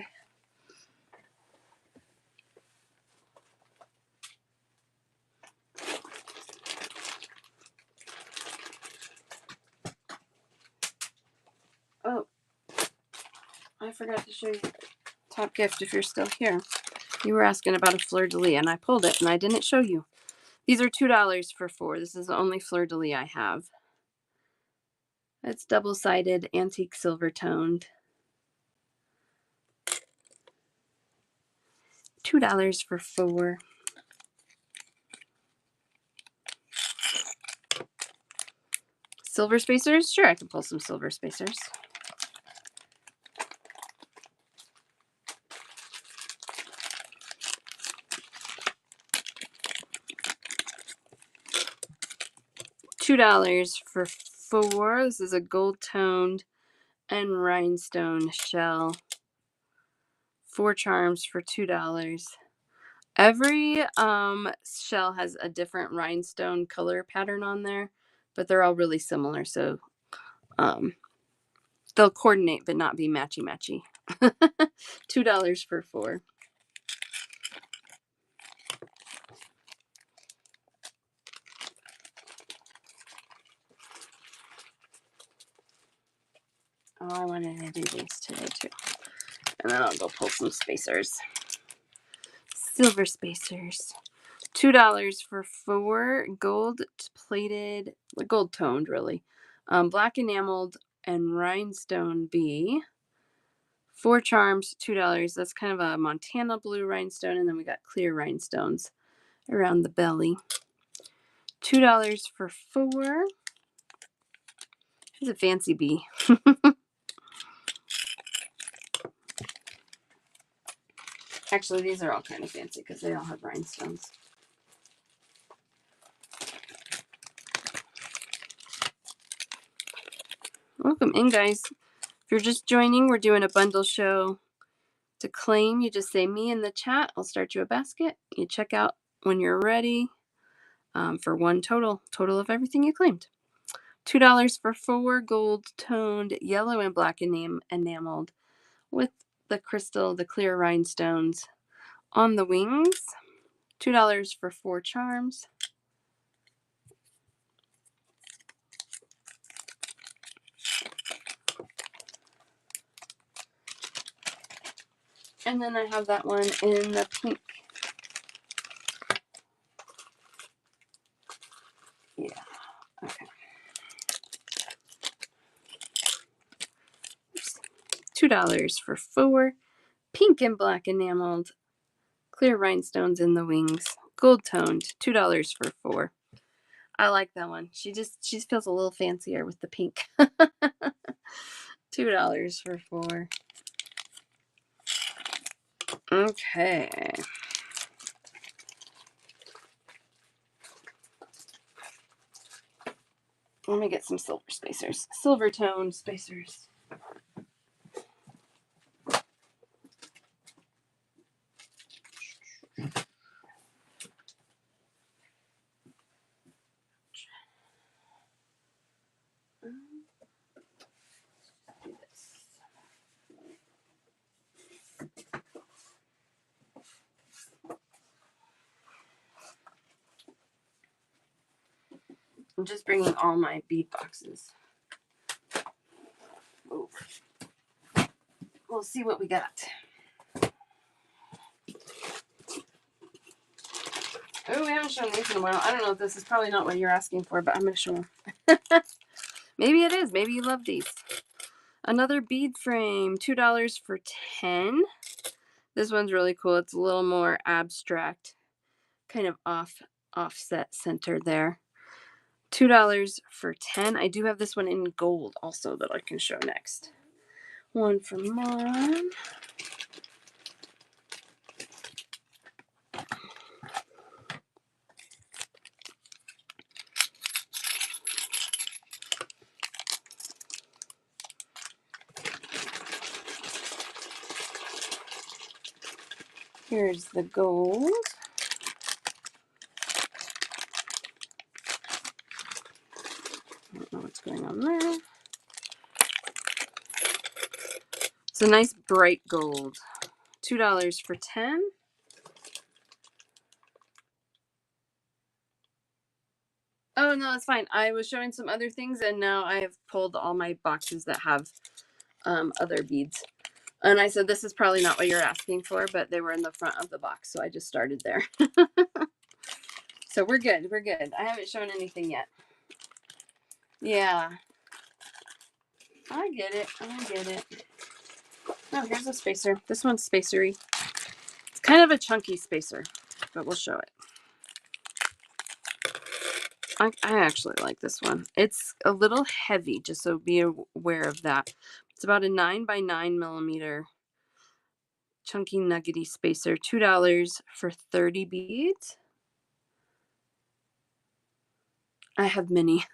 Oh, I forgot to show you Top Gift if you're still here. You were asking about a fleur-de-lis, and I pulled it, and I didn't show you. These are $2 for 4. This is the only fleur-de-lis I have. It's double-sided, antique silver-toned. $2 for 4. Silver spacers? Sure, I can pull some silver spacers. $2 for 4. This is a gold-toned and rhinestone shell. 4 charms for $2. Every shell has a different rhinestone color pattern on there, but they're all really similar, so they'll coordinate but not be matchy-matchy. $2 for 4. Oh, I wanted to do these today too. And then I'll go pull some spacers. Silver spacers. $2 for 4 gold-plated, gold-toned really, black enameled and rhinestone bee. 4 charms, $2. That's kind of a Montana blue rhinestone, and then we got clear rhinestones around the belly. $2 for 4. It's a fancy bee. Actually, these are all kind of fancy because they all have rhinestones. Welcome in, guys. If you're just joining, we're doing a bundle show. To claim, you just say me in the chat. I'll start you a basket. You check out when you're ready for one total of everything you claimed. $2 for 4 gold-toned yellow and black enameled with the crystal, the clear rhinestones on the wings. $2 for 4 charms. And then I have that one in the pink. Yeah, okay. $2 for 4. Pink and black enameled. Clear rhinestones in the wings. Gold toned. $2 for 4. I like that one. She feels a little fancier with the pink. $2 for 4. Okay. Let me get some silver spacers. Silver tone spacers. Do this. I'm just bringing all my bead boxes over. We'll see what we got. Oh, we haven't shown these in a while. I don't know if this is probably not what you're asking for, but I'm going to show them. Maybe it is. Maybe you love these. Another bead frame. $2 for 10. This one's really cool. It's a little more abstract. Kind of offset center there. $2 for 10. I do have this one in gold also that I can show next. One for Mom. Here's the gold. I don't know what's going on there. It's a nice bright gold. $2 for 10. Oh, no, it's fine. I was showing some other things, and now I have pulled all my boxes that have other beads. And I said, this is probably not what you're asking for, but they were in the front of the box, so I just started there. So we're good. We're good. I haven't shown anything yet. Yeah. I get it. I get it. Oh, here's a spacer. This one's spacery. It's kind of a chunky spacer, but we'll show it. I actually like this one. It's a little heavy, just so be aware of that. It's about a 9x9 millimeter chunky nuggety spacer. $2 for 30 beads. I have many.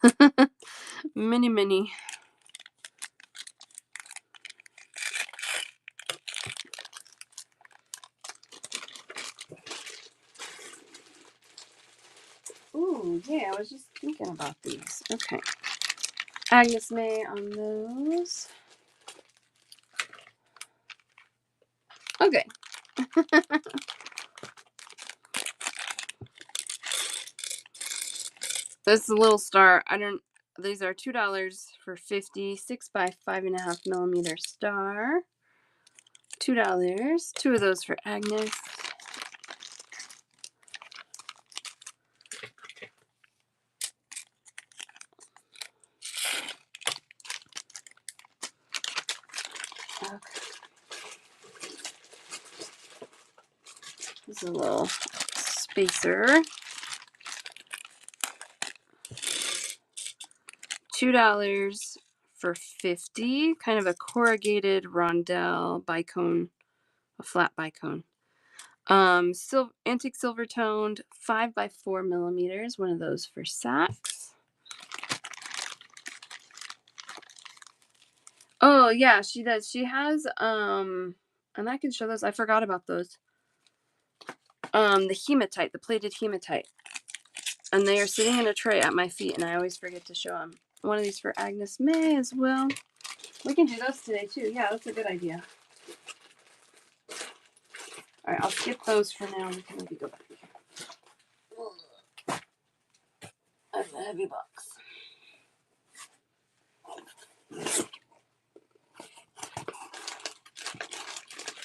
many. Ooh, yeah, I was just thinking about these. Okay. Agnes May on those. Okay. This is a little star. These are $2 for 50, 6x5.5 millimeter star. $2. 2 of those for Agnes. Okay. This is a little spacer. $2 for 50. Kind of a corrugated rondelle bicone, a flat bicone. Antique silver toned 5x4 millimeters. One of those for Saks. Oh yeah, she does. She has and I can show those. I forgot about those. The hematite, the plated hematite, and they are sitting in a tray at my feet, and I always forget to show them. One of these for Agnes May as well. We can do those today too. Yeah, that's a good idea. All right, I'll skip those for now. We can maybe go back. That's a heavy box.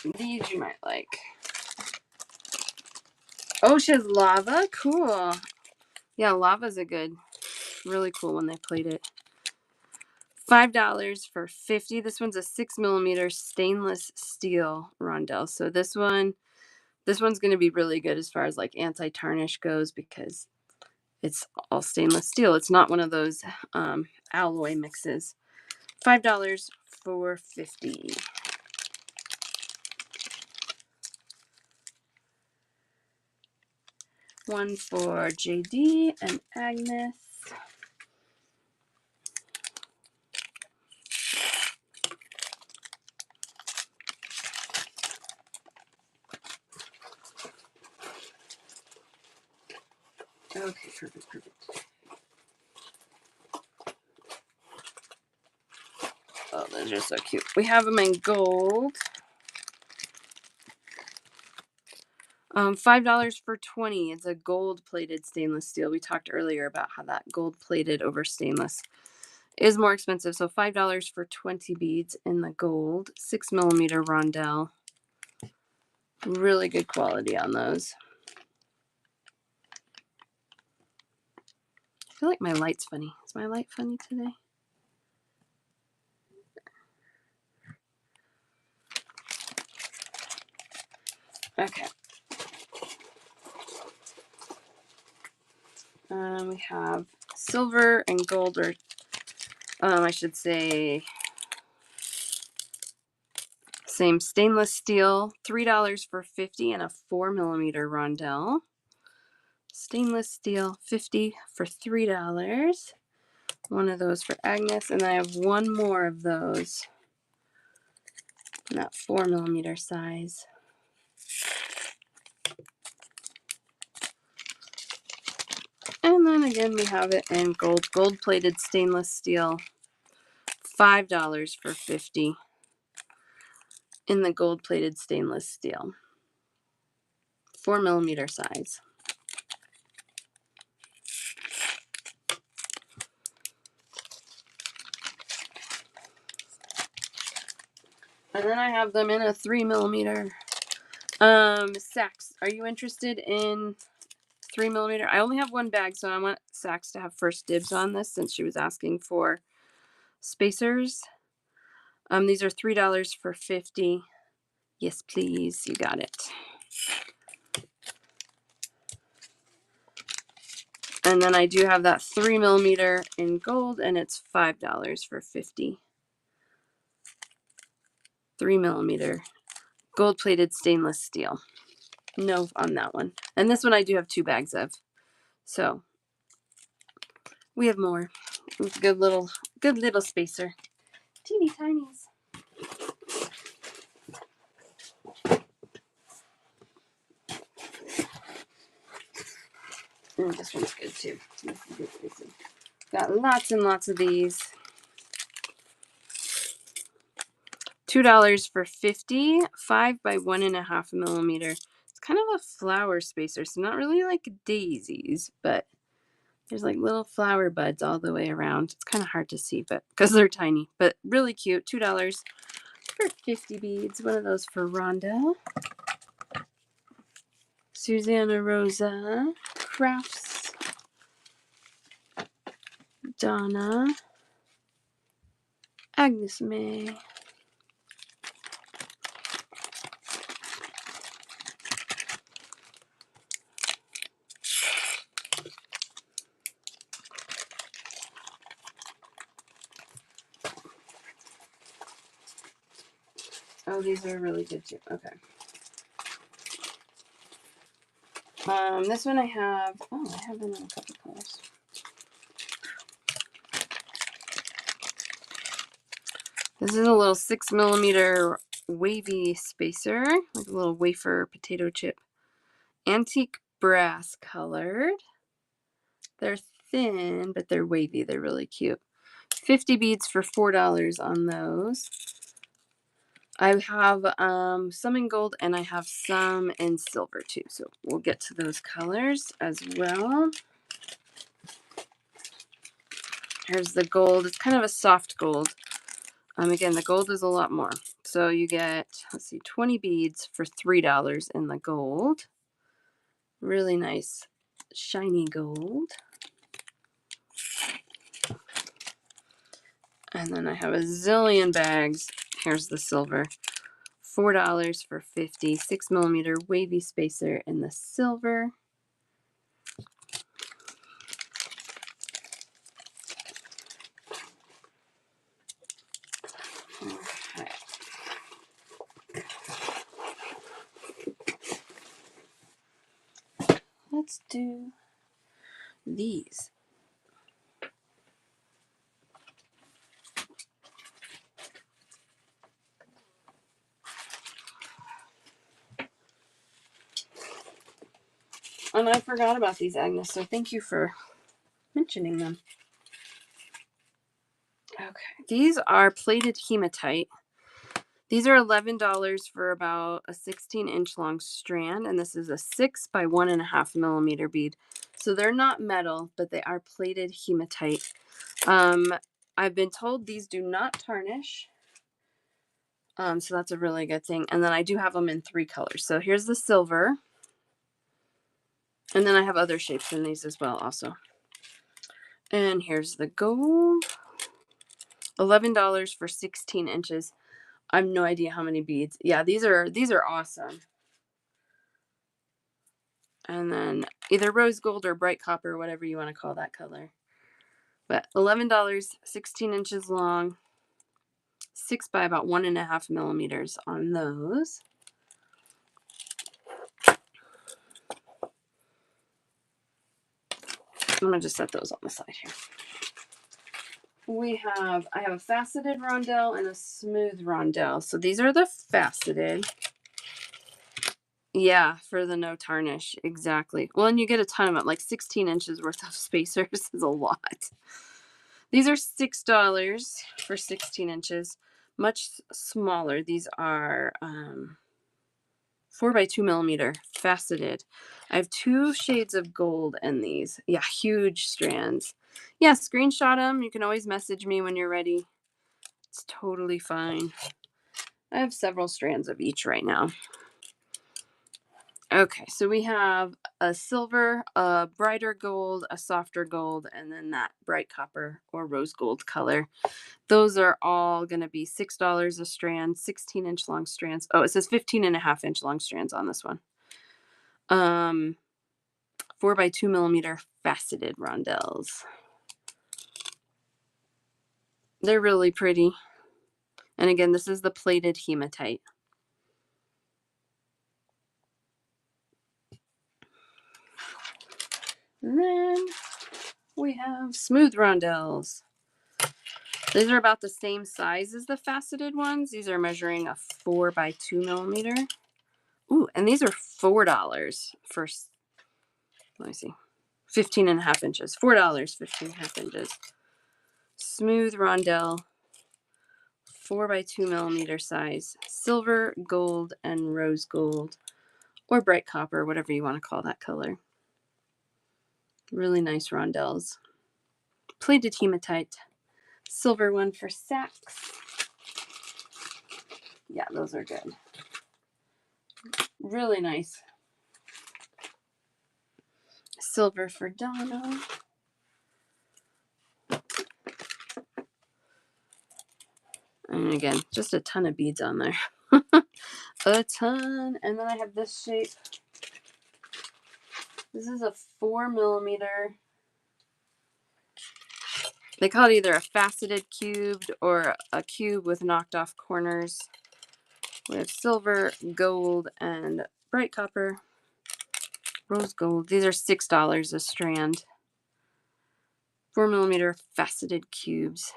These you might like. Oh, she has lava? Cool. Yeah, lava's a good, really cool when they played it. $5 for 50. This one's a 6mm stainless steel rondelle. So this one's going to be really good as far as like anti-tarnish goes because it's all stainless steel. It's not one of those alloy mixes. $5 for 50. One for JD and Agnes. Okay, perfect. Oh, those are so cute. We have them in gold. $5 for 20. It's a gold-plated stainless steel. We talked earlier about how that gold-plated over stainless is more expensive. So $5 for 20 beads in the gold. 6mm rondelle. Really good quality on those. I feel like my light's funny. Is my light funny today? Okay. We have silver and gold, or I should say same stainless steel. $3 for 50 and a 4mm rondelle. Stainless steel, 50 for $3. One of those for Agnes, and I have one more of those in that 4mm size. And then again, we have it in gold-plated stainless steel. $5 for 50 in the gold-plated stainless steel. 4mm size. And then I have them in a 3mm. Saks, are you interested in 3mm? I only have one bag, so I want Saks to have first dibs on this since she was asking for spacers. These are $3 for 50. Yes, please. You got it. And then I do have that 3mm in gold, and it's $5 for 50. 3mm gold-plated stainless steel. No on that one. And this one I do have 2 bags of. So we have more. It's a good little spacer. Teeny tinies. And this one's good too. This is good spacing. Got lots and lots of these. $2 for 50, 5 by 1.5mm. It's kind of a flower spacer, so not really like daisies, but there's like little flower buds all the way around. It's kind of hard to see, but because they're tiny, but really cute. $2 for 50 beads. One of those for Rhonda. Susanna Rosa. Crafts. Donna. Agnes May. Oh, these are really good too. Okay. This one I have. Oh, I have them in a couple colors. This is a little 6mm wavy spacer, like a little wafer potato chip. Antique brass colored. They're thin, but they're wavy. They're really cute. 50 beads for $4 on those. I have some in gold and I have some in silver too. So we'll get to those colors as well. Here's the gold. It's kind of a soft gold. Again, the gold is a lot more. So you get, let's see, 20 beads for $3 in the gold. Really nice shiny gold. And then I have a zillion bags. Here's the silver. $4 for 50. 6mm wavy spacer in the silver. Okay. Let's do these. And I forgot about these, Agnes, so thank you for mentioning them. Okay, these are plated hematite. These are $11 for about a 16-inch long strand, and this is a 6 by 1.5mm bead. So they're not metal, but they are plated hematite. I've been told these do not tarnish. So that's a really good thing. And then I do have them in 3 colors. So here's the silver. And then I have other shapes in these as well also. And here's the gold. $11 for 16 inches. I have no idea how many beads. Yeah, these are awesome. And then either rose gold or bright copper, whatever you want to call that color. But $11, 16 inches long, 6 by about 1.5mm on those. I'm gonna just set those on the side here. I have a faceted rondelle and a smooth rondelle. So these are the faceted. Yeah, for the no tarnish. Exactly. Well, and you get a ton of them, like 16 inches worth of spacers is a lot. These are $6 for 16 inches. Much smaller. These are 4 by 2mm faceted. I have 2 shades of gold in these. Yeah, huge strands. Yeah, screenshot them. You can always message me when you're ready. It's totally fine. I have several strands of each right now. Okay, so we have a silver, a brighter gold, a softer gold, and then that bright copper or rose gold color. Those are all going to be $6 a strand, 16-inch long strands. Oh, it says 15.5-inch long strands on this one. 4 by 2mm faceted rondelles. They're really pretty. And again, this is the plated hematite. And then we have smooth rondelles. These are about the same size as the faceted ones. These are measuring a 4 by 2mm. Ooh, and these are $4 for, let me see, 15.5 inches. $4, 15.5 inches. Smooth rondelle, 4 by 2mm size. Silver, gold, and rose gold. Or bright copper, whatever you want to call that color. Really nice rondelles. Plated hematite. Silver one for Saks. Yeah, those are good. Really nice. Silver for Donna. And again, just a ton of beads on there. A ton. And then I have this shape. This is a 4mm. They call it either a faceted cubed or a cube with knocked off corners. We have silver, gold, and bright copper. Rose gold. These are $6 a strand. 4mm faceted cubes.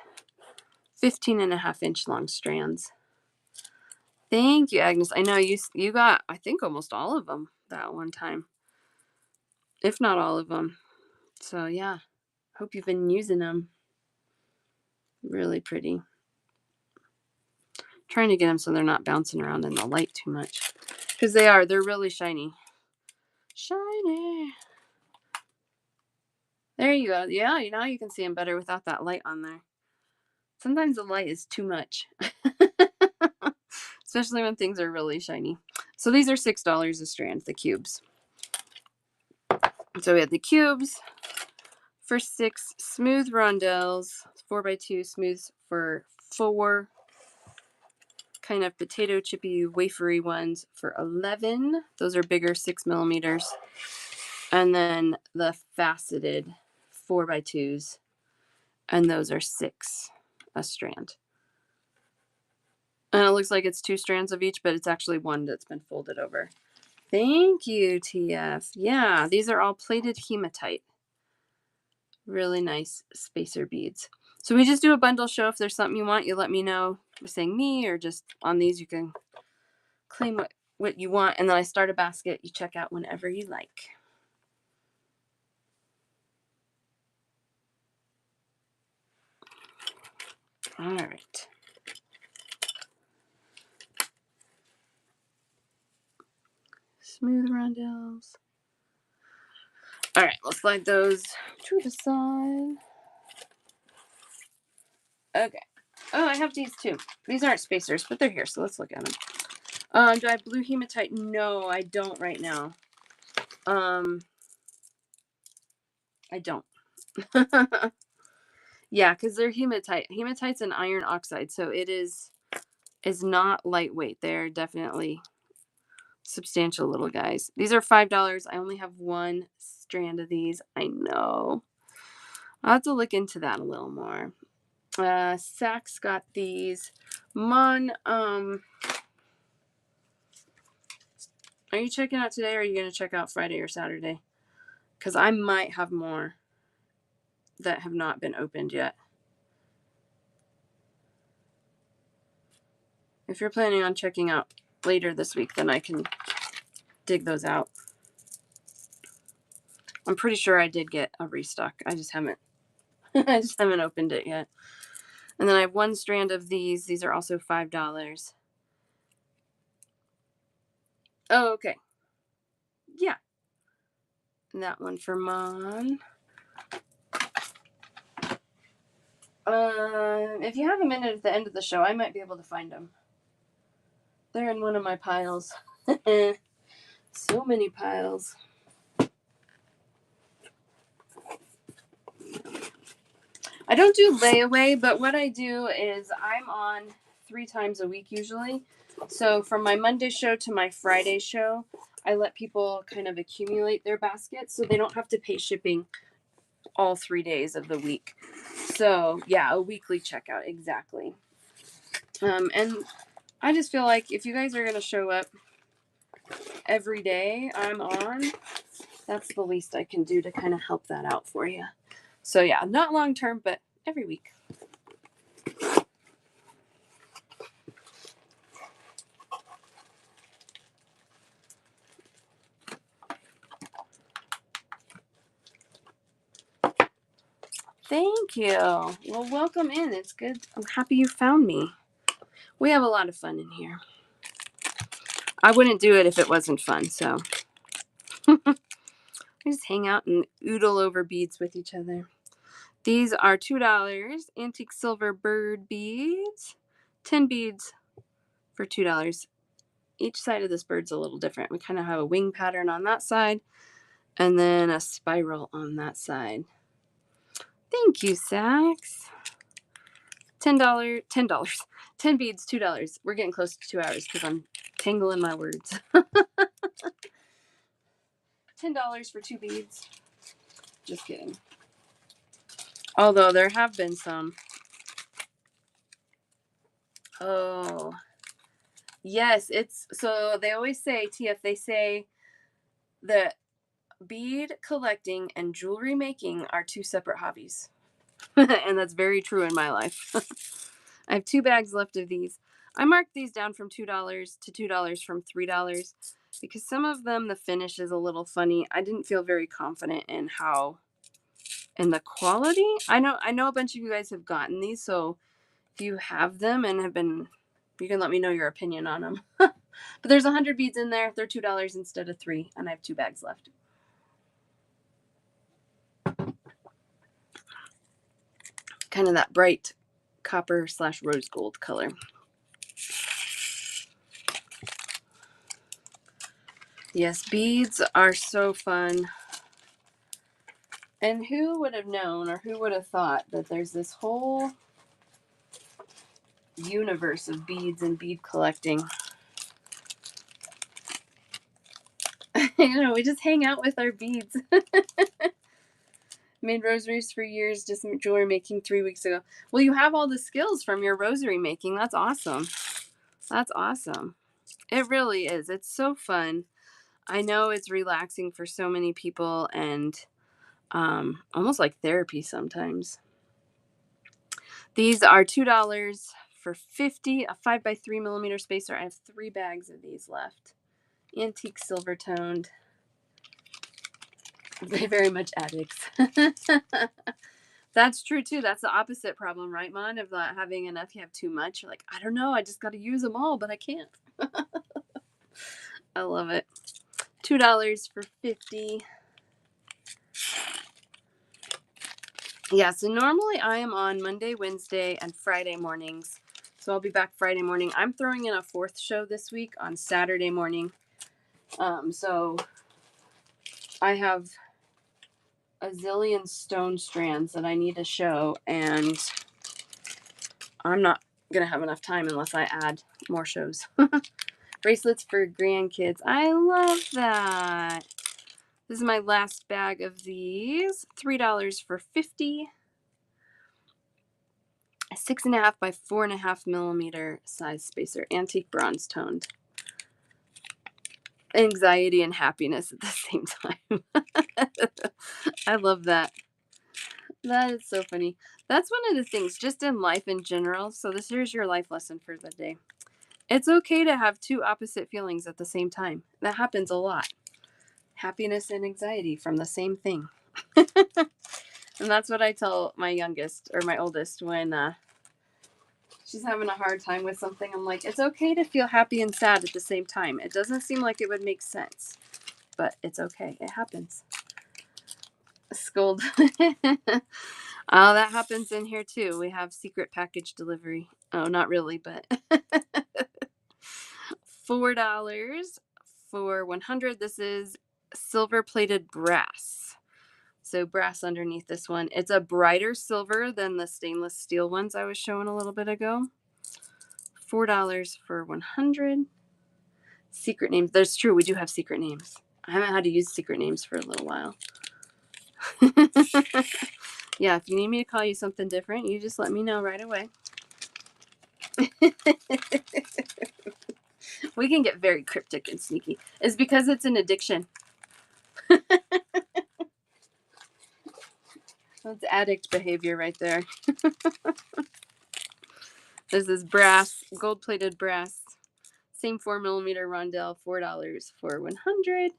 15.5-inch long strands. Thank you, Agnes. I know you got, I think, almost all of them that one time. If not all of them. So yeah, hope you've been using them. Really pretty. Trying to get them so they're not bouncing around in the light too much. Because they're really shiny. Shiny. There you go. Yeah, now you can see them better without that light on there. Sometimes the light is too much. especially when things are really shiny. So these are $6 a strand, the cubes. So we had the cubes for 6, smooth rondelles, 4x2 smooth for 4, kind of potato chippy wafery ones for 11. Those are bigger, 6 millimeters. And then the faceted 4x2s, and those are 6 a strand. And it looks like it's 2 strands of each, but it's actually one that's been folded over. Thank you, TF. Yeah, these are all plated hematite. Really nice spacer beads. So we just do a bundle show. If there's something you want, you let me know by saying me, or just on these you can claim what you want. And then I start a basket. You check out whenever you like. All right. Smooth rondelles. All right, we'll slide those to the side. Okay. Oh, I have these too. These aren't spacers, but they're here, so let's look at them. Do I have blue hematite? No, I don't right now. I don't. Yeah, because they're hematite. Hematite's an iron oxide, so it is not lightweight. They're definitely substantial little guys. These are $5. I only have 1 strand of these. I know. I'll have to look into that a little more. Saks got these. Mon, are you checking out today, or are you going to check out Friday or Saturday? Because I might have more that have not been opened yet. If you're planning on checking out later this week, then I can dig those out. I'm pretty sure I did get a restock. I just haven't opened it yet. And then I have 1 strand of these. These are also $5. Oh, okay. Yeah. And that one for Mon. If you have a minute at the end of the show, I might be able to find them. They're in one of my piles. So many piles. I don't do layaway, but what I do is I'm on 3 times a week usually. So from my Monday show to my Friday show, I let people kind of accumulate their baskets so they don't have to pay shipping all 3 days of the week. So yeah, a weekly checkout, exactly. And I just feel like if you guys are going to show up every day I'm on, that's the least I can do to kind of help that out for you. So yeah, not long term, but every week. Thank you. Well, welcome in. It's good. I'm happy you found me. We have a lot of fun in here. I wouldn't do it if it wasn't fun, so. We just hang out and oodle over beads with each other. These are $2 antique silver bird beads. 10 beads for $2. Each side of this bird's a little different. We kind of have a wing pattern on that side and then a spiral on that side. Thank you, Saks. $10. 10 beads, $2. We're getting close to 2 hours because I'm tangling my words. $10 for 2 beads. Just kidding. Although there have been some. Oh. Yes, it's so they always say, TF, they say that bead collecting and jewelry making are 2 separate hobbies. And that's very true in my life. I have 2 bags left of these. I marked these down from $2 to $2 from $3 because some of them, the finish is a little funny. I didn't feel very confident in the quality. I know a bunch of you guys have gotten these, so if you have them and have been, you can let me know your opinion on them. But there's 100 beads in there. They're $2 instead of $3, and I have 2 bags left. Kind of that bright copper / rose gold color. Yes, beads are so fun. And who would have known or who would have thought that there's this whole universe of beads and bead collecting? You know, we just hang out with our beads. Made rosaries for years, just jewelry making 3 weeks ago. Well, you have all the skills from your rosary making. That's awesome. That's awesome. It really is. It's so fun. I know it's relaxing for so many people and almost like therapy sometimes. These are $2 for 50, a 5x3mm spacer. I have 3 bags of these left. Antique silver toned. They're very much addicts. That's true too. That's the opposite problem, right, Mon? Of not having enough, you have too much. You're like, I don't know, I just got to use them all, but I can't. I love it. $2 for 50. Yeah, so normally I am on Monday, Wednesday, and Friday mornings. So I'll be back Friday morning. I'm throwing in a 4th show this week on Saturday morning. So I have a zillion stone strands that I need to show, and I'm not gonna have enough time unless I add more shows. Bracelets for grandkids. I love that. This is my last bag of these. $3 for 50. A 6.5 by 4.5mm size spacer. Antique bronze toned. Anxiety and happiness at the same time. I love that. That is so funny. That's one of the things just in life in general. So here's your life lesson for the day. It's okay to have 2 opposite feelings at the same time. That happens a lot. Happiness and anxiety from the same thing. And that's what I tell my youngest or my oldest when she's having a hard time with something. I'm like, it's okay to feel happy and sad at the same time. It doesn't seem like it would make sense, but it's okay. It happens. Scold. Oh, that happens in here too. We have secret package delivery. Oh, not really, but $4 for 100. This is silver plated brass. So brass underneath this one. It's a brighter silver than the stainless steel ones I was showing a little bit ago. $4 for 100. Secret names. That's true. We do have secret names. I haven't had to use secret names for a little while. Yeah, if you need me to call you something different, you just let me know right away. We can get very cryptic and sneaky. It's because it's an addiction. That's addict behavior right there. There's this brass, gold-plated brass, same 4mm rondelle, $4 for 100.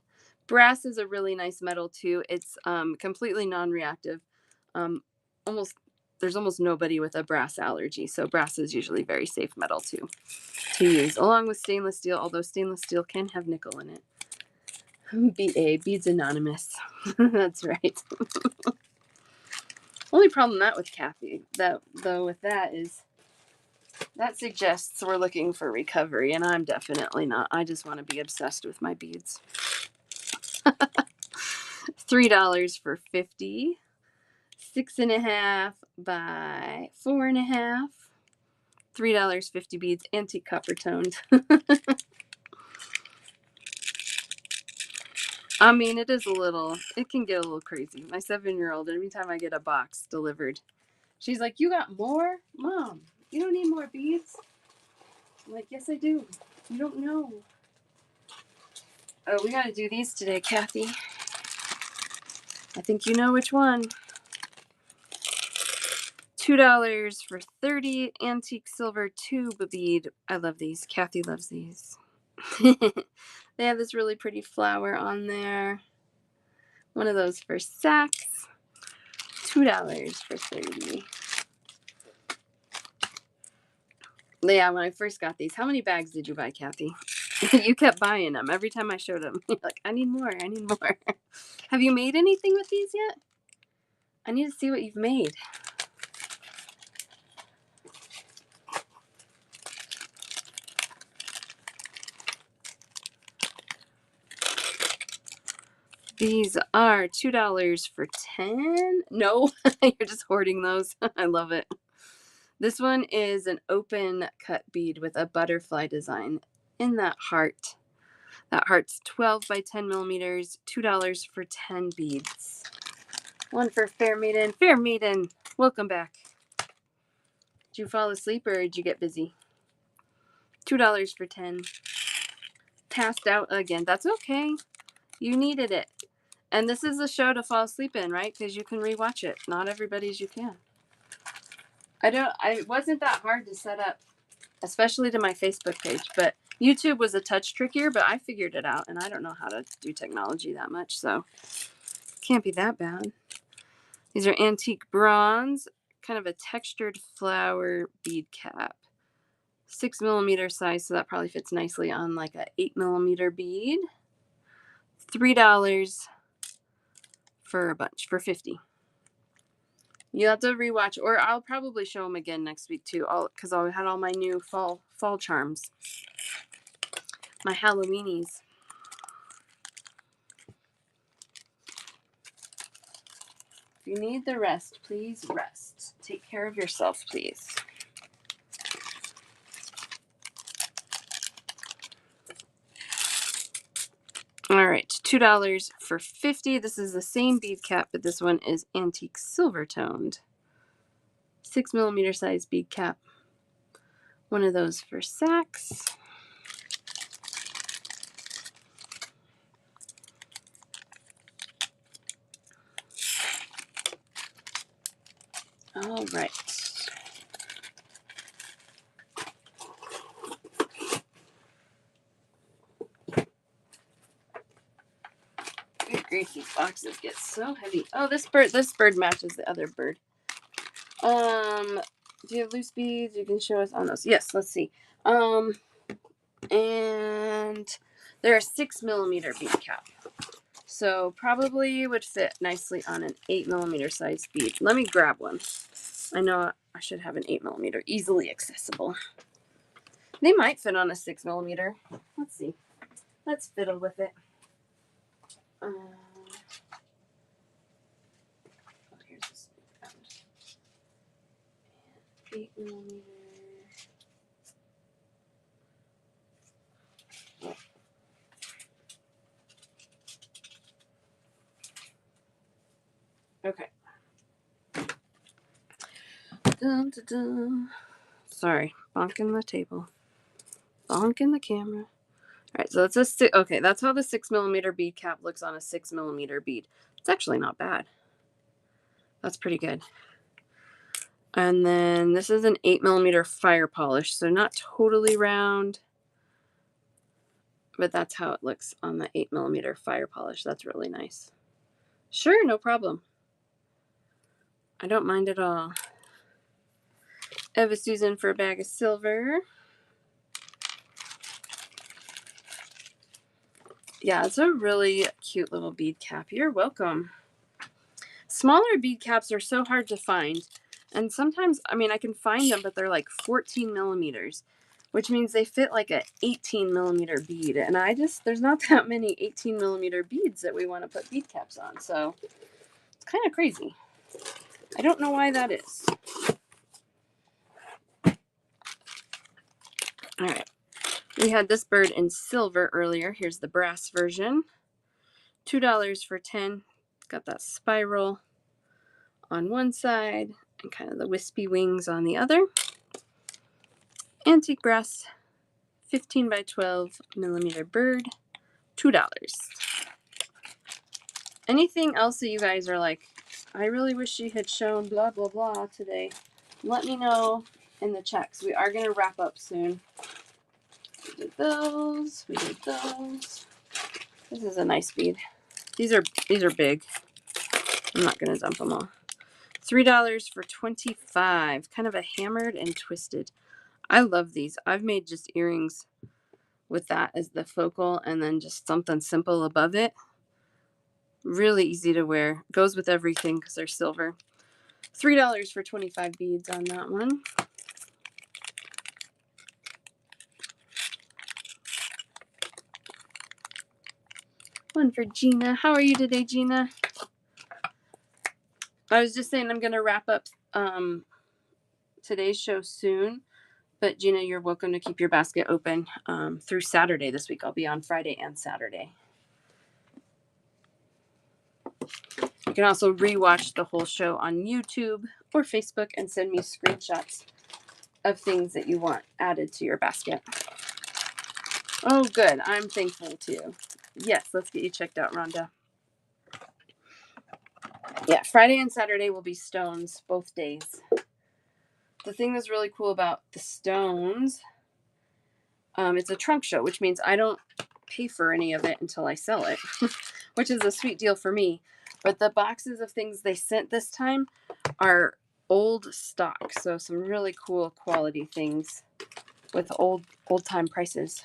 Brass is a really nice metal too. It's completely non-reactive. There's almost nobody with a brass allergy, so brass is usually very safe metal too to use, along with stainless steel. Although stainless steel can have nickel in it. BA, Beads Anonymous. That's right. Only problem with Kathy, with that is that suggests we're looking for recovery, and I'm definitely not. I just want to be obsessed with my beads. $3 for 50. 6.5 by 4.5. $3, 50 beads, antique copper toned. I mean, it can get a little crazy. My 7-year-old, every time I get a box delivered, she's like, "You got more? Mom, you don't need more beads?" I'm like, "Yes, I do. You don't know." Oh, we got to do these today, Kathy. I think you know which one. $2 for 30 antique silver tube bead. I love these. Kathy loves these. They have this really pretty flower on there. One of those for Saks. $2 for 30. Yeah, when I first got these, how many bags did you buy, Kathy? You kept buying them every time I showed them. You're like, I need more. I need more. Have you made anything with these yet? I need to see what you've made. These are $2 for 10. No, you're just hoarding those. I love it. This one is an open cut bead with a butterfly design in that heart. That heart's 12 by 10 millimeters, $2 for 10 beads. One for Fair Maiden. Fair Maiden, welcome back. Did you fall asleep or did you get busy? $2 for 10. Passed out again. That's okay. You needed it. And this is a show to fall asleep in, right? Because you can rewatch it. Not everybody's you can. It wasn't that hard to set up, especially to my Facebook page, but YouTube was a touch trickier, but I figured it out, and I don't know how to do technology that much, so can't be that bad. These are antique bronze, kind of a textured flower bead cap. 6 millimeter size, so that probably fits nicely on like a 8 millimeter bead. $3 for a bunch, for 50. You'll have to rewatch, or I'll probably show them again next week too, because I had all my new fall charms, my Halloweenies. If you need the rest, please rest. Take care of yourself, please. All right, $2 for 50. This is the same bead cap, but this one is antique silver toned. 6 millimeter size bead cap. One of those for Saks. All right. Good grief, these boxes get so heavy. Oh, this bird matches the other bird. Do you have loose beads? You can show us on those. Yes, let's see. And they're a 6 millimeter bead cap. So probably would fit nicely on an 8 millimeter size bead. Let me grab one. I know I should have an 8 millimeter easily accessible. They might fit on a 6 millimeter. Let's see. Let's fiddle with it. Oh, here's this 8 millimeter. Okay. Dun, dun, dun. Sorry, bonking the table, bonking the camera. All right, so that's okay. That's how the 6 millimeter bead cap looks on a 6 millimeter bead. It's actually not bad. That's pretty good. And then this is an 8 millimeter fire polish, so not totally round, but that's how it looks on the 8 millimeter fire polish. That's really nice. Sure, no problem. I don't mind at all. Eva Susan for a bag of silver. Yeah, it's a really cute little bead cap. You're welcome. Smaller bead caps are so hard to find. And sometimes, I mean, I can find them, but they're like 14 millimeters, which means they fit like an 18 millimeter bead. And there's not that many 18 millimeter beads that we want to put bead caps on. So it's kind of crazy. I don't know why that is. All right. We had this bird in silver earlier. Here's the brass version. $2 for 10. It's got that spiral on one side and kind of the wispy wings on the other. Antique brass, 15 by 12 millimeter bird, $2. Anything else that you guys are like, I really wish she had shown blah, blah, blah today, let me know in the chat, because we are going to wrap up soon. We did those. We did those. This is a nice bead. These are big. I'm not going to dump them all. $3 for 25. Kind of a hammered and twisted. I love these. I've made just earrings with that as the focal and then just something simple above it. Really easy to wear. Goes with everything because they're silver. $3 for 25 beads on that one. One for Gina. How are you today, Gina? I was just saying I'm going to wrap up today's show soon. But Gina, you're welcome to keep your basket open through Saturday this week. I'll be on Friday and Saturday. You can also rewatch the whole show on YouTube or Facebook and send me screenshots of things that you want added to your basket. Oh, good. I'm thankful too. Yes, let's get you checked out, Rhonda. Yeah, Friday and Saturday will be stones both days. The thing that's really cool about the stones, it's a trunk show, which means I don't pay for any of it until I sell it, which is a sweet deal for me. But the boxes of things they sent this time are old stock, so some really cool quality things with old time prices.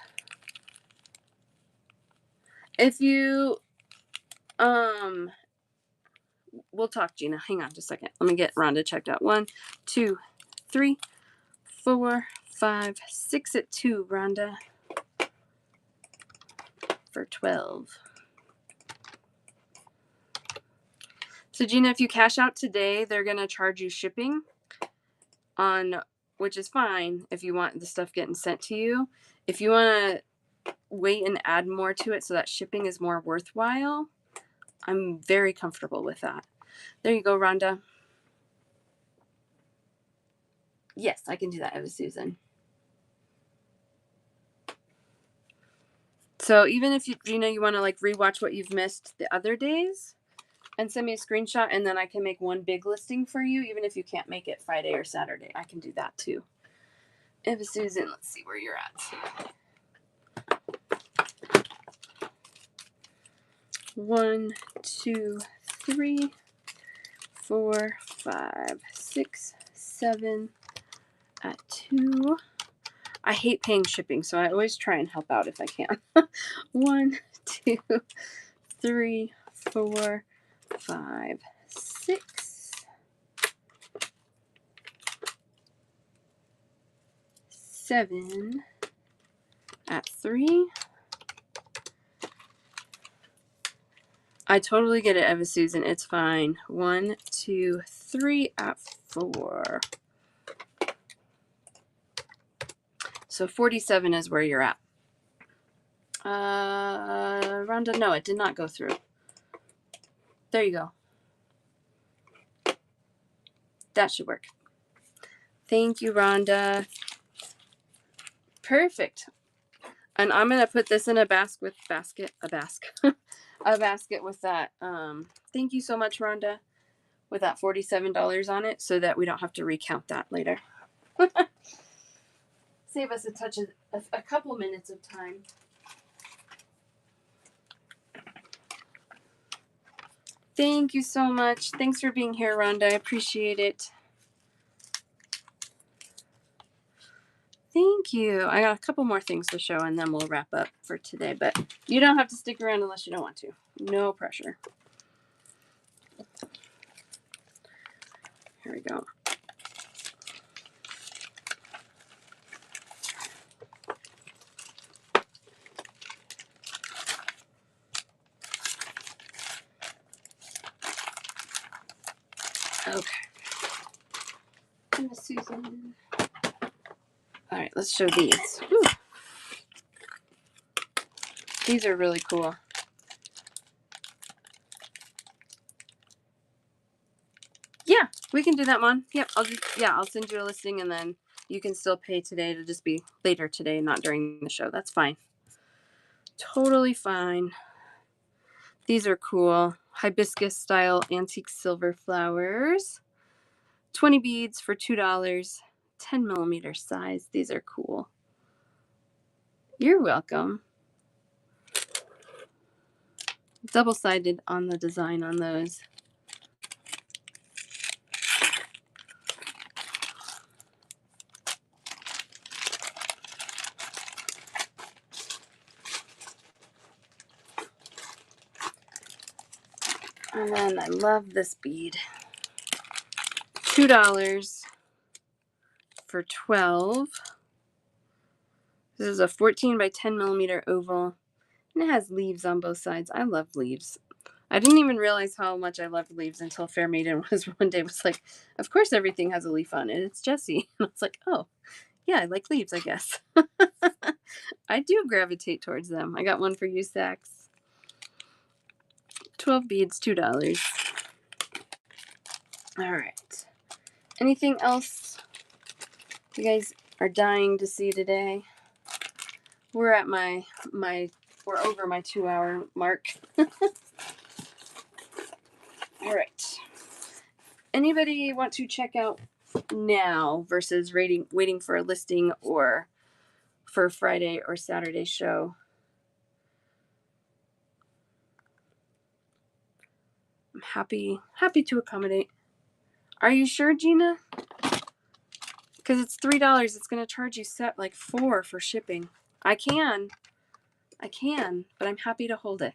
If you we'll talk, Gina. Hang on just a second. Let me get Rhonda checked out. 1, 2, 3, 4, 5, 6 at 2, Rhonda. For 12. So Gina, if you cash out today, they're gonna charge you shipping on, which is fine if you want the stuff getting sent to you. If you want to wait and add more to it so that shipping is more worthwhile, I'm very comfortable with that. There you go, Rhonda. Yes, I can do that, Eva Susan. So even if you, Gina, you want to like rewatch what you've missed the other days and send me a screenshot, and then I can make one big listing for you, even if you can't make it Friday or Saturday. I can do that too. Eva Susan, let's see where you're at. 1, 2, 3, 4, 5, 6, 7 at 2. I hate paying shipping, so I always try and help out if I can. 1, 2, 3, 4, 5, 6, 7 at 3. I totally get it, Eva Susan. It's fine. 1, 2, 3 at 4. So 47 is where you're at. Rhonda, no, it did not go through. There you go. That should work. Thank you, Rhonda. Perfect. And I'm gonna put this in a basket with a basket with that. Thank you so much, Rhonda, with that $47 on it, so that we don't have to recount that later. Save us a couple minutes of time. Thank you so much. Thanks for being here, Rhonda. I appreciate it. Thank you. I got a couple more things to show, and then we'll wrap up for today. But you don't have to stick around unless you don't want to. No pressure. Here we go. Okay. Miss Susan. All right, let's show these. Whew. These are really cool. Yeah, we can do that, Mon. Yep, I'll send you a listing, and then you can still pay today to just be later today, not during the show. That's fine. Totally fine. These are cool. Hibiscus style antique silver flowers. 20 beads for $2. 10 millimeter size. These are cool. You're welcome. Double-sided on the design on those. And then I love this bead. $2 for 12. This is a 14 by 10 millimeter oval. And it has leaves on both sides. I love leaves. I didn't even realize how much I loved leaves until Fair Maiden was one day was like, of course everything has a leaf on it. It's Jessie. And I was like, oh, yeah, I like leaves, I guess. I do gravitate towards them. I got one for you, Sax. 12 beads, $2. All right. Anything else you guys are dying to see today? We're at we're over my 2-hour mark. All right. Anybody want to check out now versus waiting for a listing or for Friday or Saturday show? I'm happy to accommodate. Are you sure, Gina? Because it's $3. It's going to charge you like $4 for shipping. I can, but I'm happy to hold it.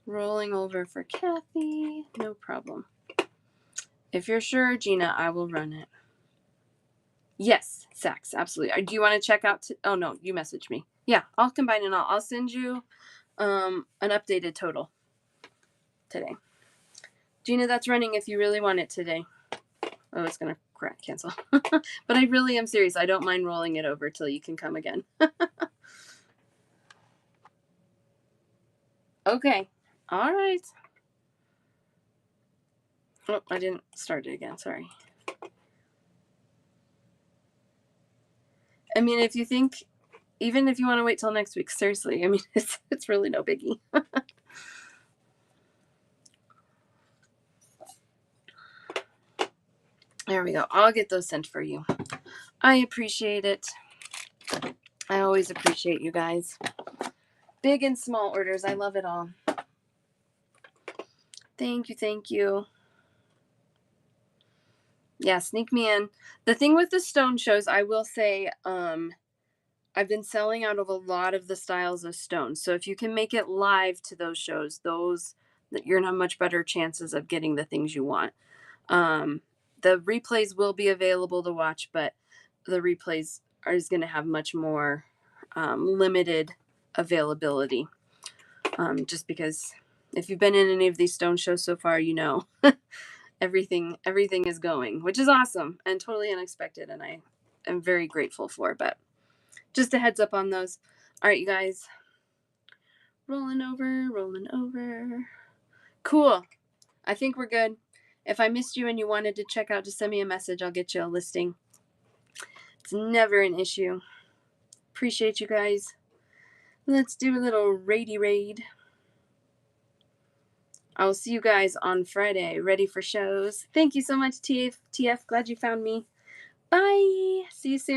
Rolling over for Kathy. No problem. If you're sure, Gina, I will run it. Yes, Sax, absolutely. Do you want to check out? Oh, no, you messaged me. Yeah, I'll combine it all. I'll send you an updated total today. Gina, that's running if you really want it today. Oh, it's going to cancel. But I really am serious. I don't mind rolling it over till you can come again. Okay. All right. Oh, I didn't start it again. Sorry. I mean, if you think, even if you want to wait till next week, seriously, I mean, it's really no biggie. There we go. I'll get those sent for you. I appreciate it. I always appreciate you guys. Big and small orders. I love it all. Thank you. Thank you. Yeah, sneak me in. The thing with the stone shows, I will say, I've been selling out of a lot of the styles of stones. So if you can make it live to those shows, you're gonna have much better chances of getting the things you want. The replays will be available to watch, but the replays is going to have much more limited availability. Just because if you've been in any of these stone shows so far, you know everything is going, which is awesome and totally unexpected, and I am very grateful for. But just a heads up on those. All right, you guys. Rolling over. Cool. I think we're good. If I missed you and you wanted to check out, just send me a message. I'll get you a listing. It's never an issue. Appreciate you guys. Let's do a little raid. I'll see you guys on Friday. Ready for shows. Thank you so much, TF. Glad you found me. Bye. See you soon.